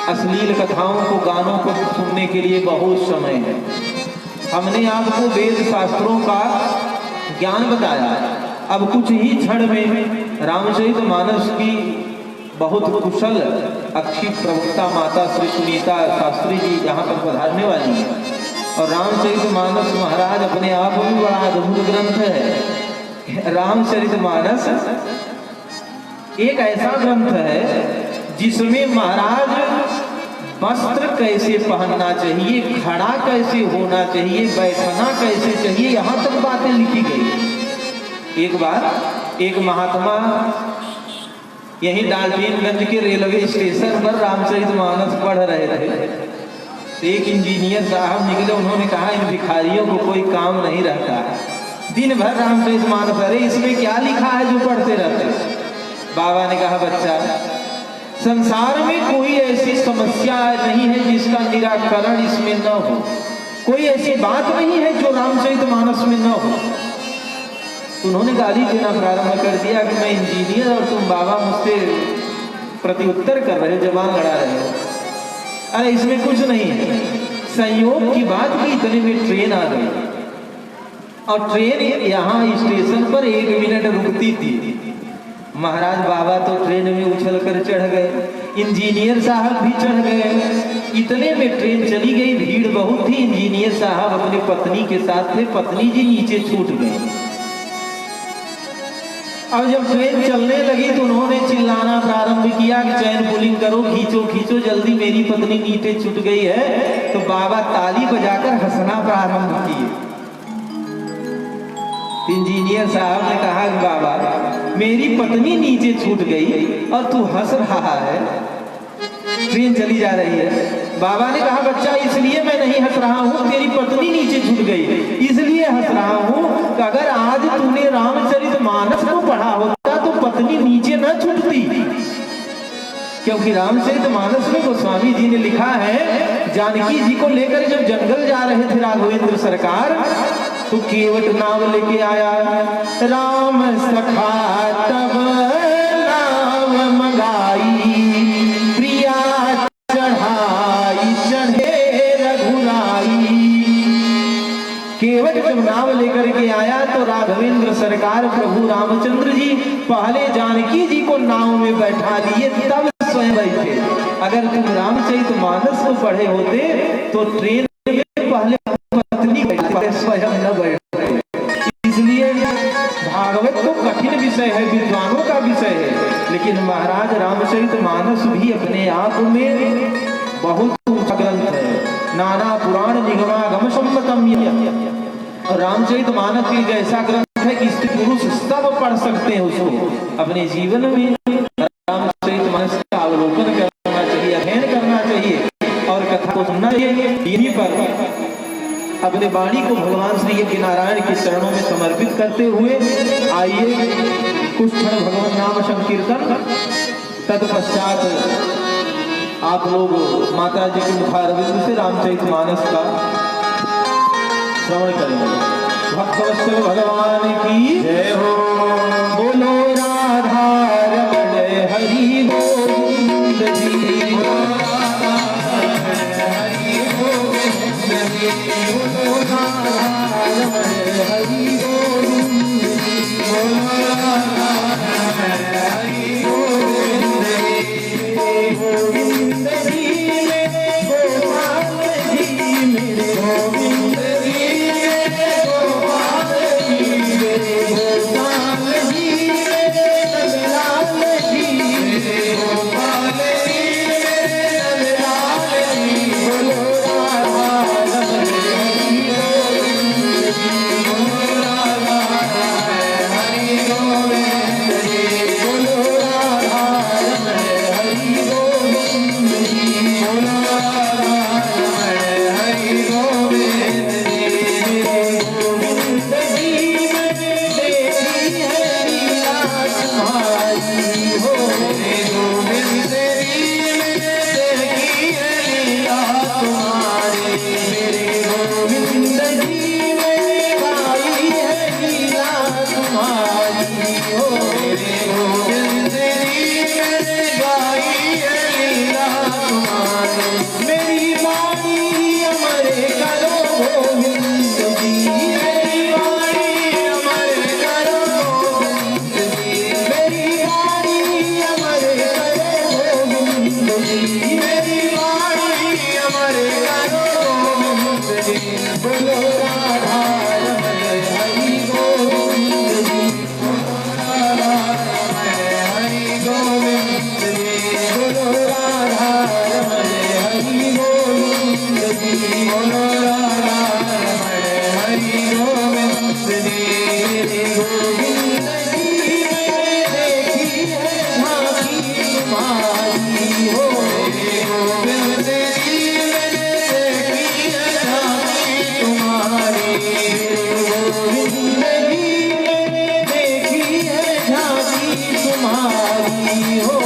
अश्लील कथाओं को, गानों को सुनने के लिए बहुत समय है। हमने आपको वेद शास्त्रों का ज्ञान बताया। अब कुछ ही क्षण में रामचरितमानस की बहुत कुशल अच्छी प्रवक्ता माता श्री सुनीता शास्त्री जी यहाँ पर पधारने वाली है। और रामचरितमानस महाराज अपने आप में बड़ा अद्भुत ग्रंथ है। रामचरितमानस एक ऐसा ग्रंथ है जिसमें महाराज वस्त्र कैसे पहनना चाहिए, खड़ा कैसे होना चाहिए, बैठना कैसे चाहिए, यहाँ तक बातें लिखी गई। एक बार एक महात्मा यही डाल्टनगंज के रेलवे स्टेशन पर रामचरितमानस पढ़ रहे थे। एक इंजीनियर साहब निकले, उन्होंने कहा इन भिखारियों को कोई काम नहीं रहता है, दिन भर रामचरितमानस, अरे इसमें क्या लिखा है जो पढ़ते रहते। बाबा ने कहा बच्चा, संसार में कोई ऐसी समस्या नहीं है जिसका निराकरण इसमें न हो, कोई ऐसी बात नहीं है जो रामचरितमानस में न हो। उन्होंने गाली देना प्रारंभ कर दिया कि मैं इंजीनियर और तुम बाबा मुझसे प्रत्युत्तर कर रहे हो, जवान लड़ा रहे हो। अरे इसमें कुछ नहीं है, संयोग की बात कि इतने में ट्रेन आ गई और ट्रेन यहाँ स्टेशन पर 1 मिनट रुकती थी। महाराज बाबा तो ट्रेन में उछल कर चढ़ गए, इंजीनियर साहब भी चढ़ गए। इतने में ट्रेन चली गई, भीड़ बहुत थी। इंजीनियर साहब अपनी पत्नी के साथ थे, पत्नी जी नीचे छूट गई। अब जब ट्रेन चलने लगी तो उन्होंने चिल्लाना प्रारंभ किया कि चैन पुलिंग करो, खींचो खींचो जल्दी, मेरी पत्नी नीचे छूट गई है। तो बाबा ताली बजाकर हंसना प्रारंभ किए। इंजीनियर साहब ने कहा कि बाबा मेरी पत्नी नीचे छूट गई और तू हंस रहा है, ट्रेन चली जा रही है। बाबा ने कहा बच्चा इसलिए मैं नहीं हंस रहा हूँ, तेरी पत्नी नीचे छूट गई इसलिए हंस रहा हूँ कि अगर आज तूने रामचरितमानस को पढ़ा होता तो पत्नी नीचे न छूटती। क्योंकि रामचरितमानस में गोस्वामी जी ने लिखा है, जानकी जी को लेकर जब जंगल जा रहे थे राघवेंद्र सरकार, तो केवट नाव लेके आया, राम सखा तब नाव मंगाई, प्रिया चढ़ाई चढ़े रघुराई। केवट जब नाव लेकर के आया तो राघवेंद्र सरकार प्रभु रामचंद्र जी पहले जानकी जी को नाव में बैठा लिए, तब स्वयं बैठे। अगर तुम रामचरितमानस को पढ़े होते तो ट्रेन में पहले पत्नी बैठे, स्वयं न बैठे। इसलिए भागवत तो कठिन विषय है, विद्वानों का विषय है, लेकिन महाराज रामचरितमानस भी अपने आप में बहुत ऊंचा ग्रंथ है। नाना पुराण निगमागम सम्मतम। और रामचरितमानस एक ऐसा ग्रंथ है कि स्त्री पुरुष सब पढ़ सकते हैं उसको। अपने जीवन में रामचरितमानस का अवलोकन करना चाहिए, अध्ययन करना चाहिए और कथा को सुनना चाहिए। यहीं पर अपने वाणी को भगवान श्री यज्ञ नारायण के चरणों में समर्पित करते हुए आइए कुछ क्षण भगवान नाम संकीर्तन, तत्पश्चात आप लोग माता जी के मुखारविंद से रामचरितमानस का श्रवण करेंगे। भक्तवत्सल भगवान की जय हो। बोलो राधा रमण हरि गोविंद जी, बोलो राधा रमण हरि गोविंद जी, बोलो राधा रमण हरि गोविंद जी, बोलो राधा रमण हरि गोविंद जी। गोविंद जी मेरे गोपाल जी, मेरे गोविंद जी मेरे गोपाल जी, मेरे गोपाल जी मेरे नंदलाल जी, मेरे गोपाल जी मेरे नंदलाल जी। बोलो राधा रमण हरि गोविंद जी मेरी वाणी अमर करो गोविंद जी बोलो राधा रमण हरि गोविंद जी बोलो राधा रमण हरि गोविंद जी बोलो राधा रमण हरि गोविंद जी बोलो राधा रमण हरि गोविंद जी गोविंद जी मैंने देखी है झांकी तुम्हारी हो गोविंद जी मैंने देखी है झांकी तुम्हारी गोविंद जी मैंने देखी है झांकी तुम्हारी हो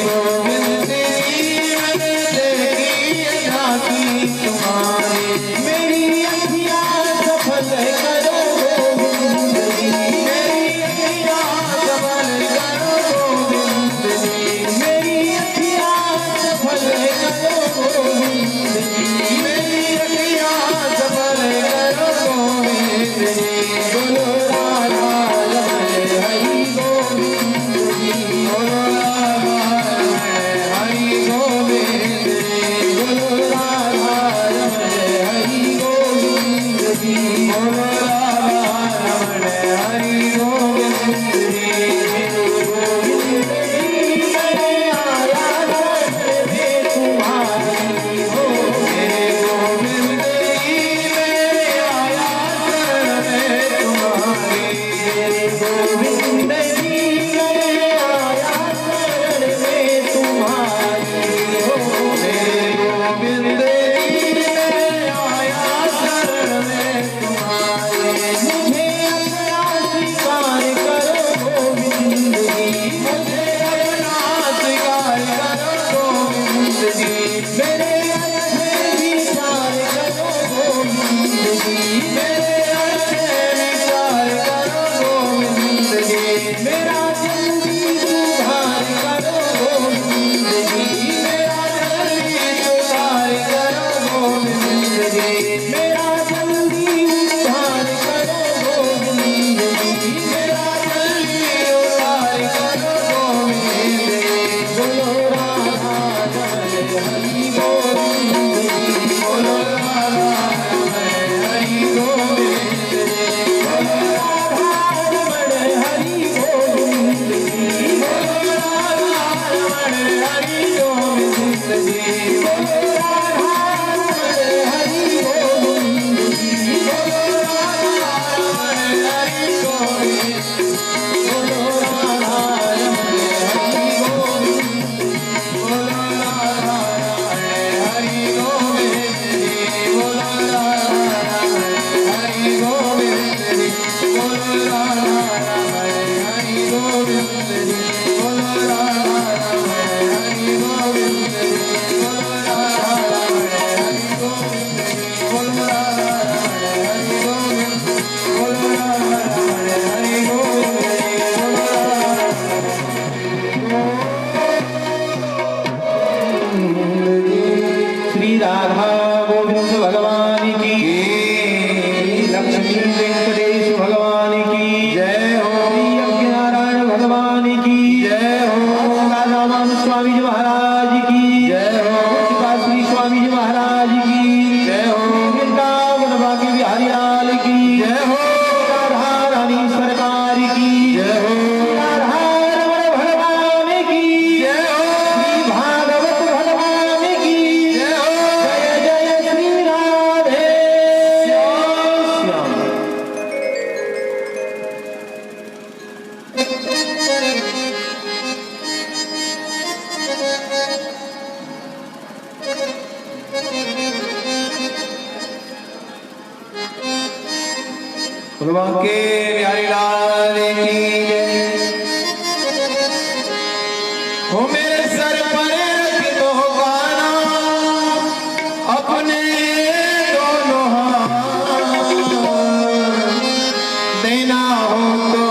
गोविंद जी मैंने देखी है झांकी तुम्हारी मेरी अखियाँ सफल करो गोविंद जी मेरी अखियाँ सफल करो गोविंद जी मेरी अखियाँ सफल करो गोविंद जी मेरी अखियाँ सफल करो गोविंद जी बोलो राधा रमण हरि गोविंद जी बोलो राधा रमण हरि गोविंद जी बोलो राधा रमण हरि गोविंद जी बोलो राधा रमण हरि गोविंद जी गोविंद जी मैंने आया शरण में तुम्हारी हो मेरे गोविंद जी मैंने आया शरण में तुम्हारी मेरे गोविंद जी मैंने आया शरण में तुम्हारी हो मेरे गोविंद जी मैंने आया शरण में तुम्हारी मुझे अपना स्वीकार करो गोविंद जी मुझे अपना स्वीकार करो गोविंद जी मेरे अच्छे विचार करो गोविंद जी मेरे अच्छे विचार करो गोविंद जी मेरा जल्दी सुधार करो गोविंद जी मेरा जल्दी सुधार करो गोविंद जी मेरा जल्दी उद्धार करो गोविंद जी मेरा जल्दी उद्धार करो गोविंद जी बोलो राधा रमण हरि गोविंद जी बोलो राधा रमण हरि गोविंद जी बोलो राधा रमण हरि गोविंद जी बोलो राधा रमण हरि गोविंद जी बोलो राधा रमण हरि गोविंद जी बोलो राधा रमण हरि गोविंद बोलो राधा रमण हरि गोविंद बोलो राधा रमण हरि गोविंद जी बोलो राधा रमण हरि गोविंद जी बोलो राधा रमण हरि गोविंद जी बोलो राधा रमण हरि गोविंद जी बोलो राधा रमण हरि गोविंद जी बोलो राधा रमण हरि गोविंद बोलो राधा रमण हरि गोविंद जी बोलो श्री राधा गोविंद भगवान की लक्ष्मी वेंकटेश भगवान की जय हो श्री अज्ञनारायण भगवान की जय हो राधामान स्वामी जी महाराज की जय हो श्री स्वामी जी महाराज की जय हो वृंदावन बाकी बिहारी लाल की जय हो राधा रानी सरकार की जय हो राधा रमण भगवान की जय हो श्री भागवत भगवान की जय हो जय जय श्री राधे श्याम भगवान के बिहारी लाल की जय हो मेरे सर पर रख दो गाना अपने दोनों हाथ देना हो तो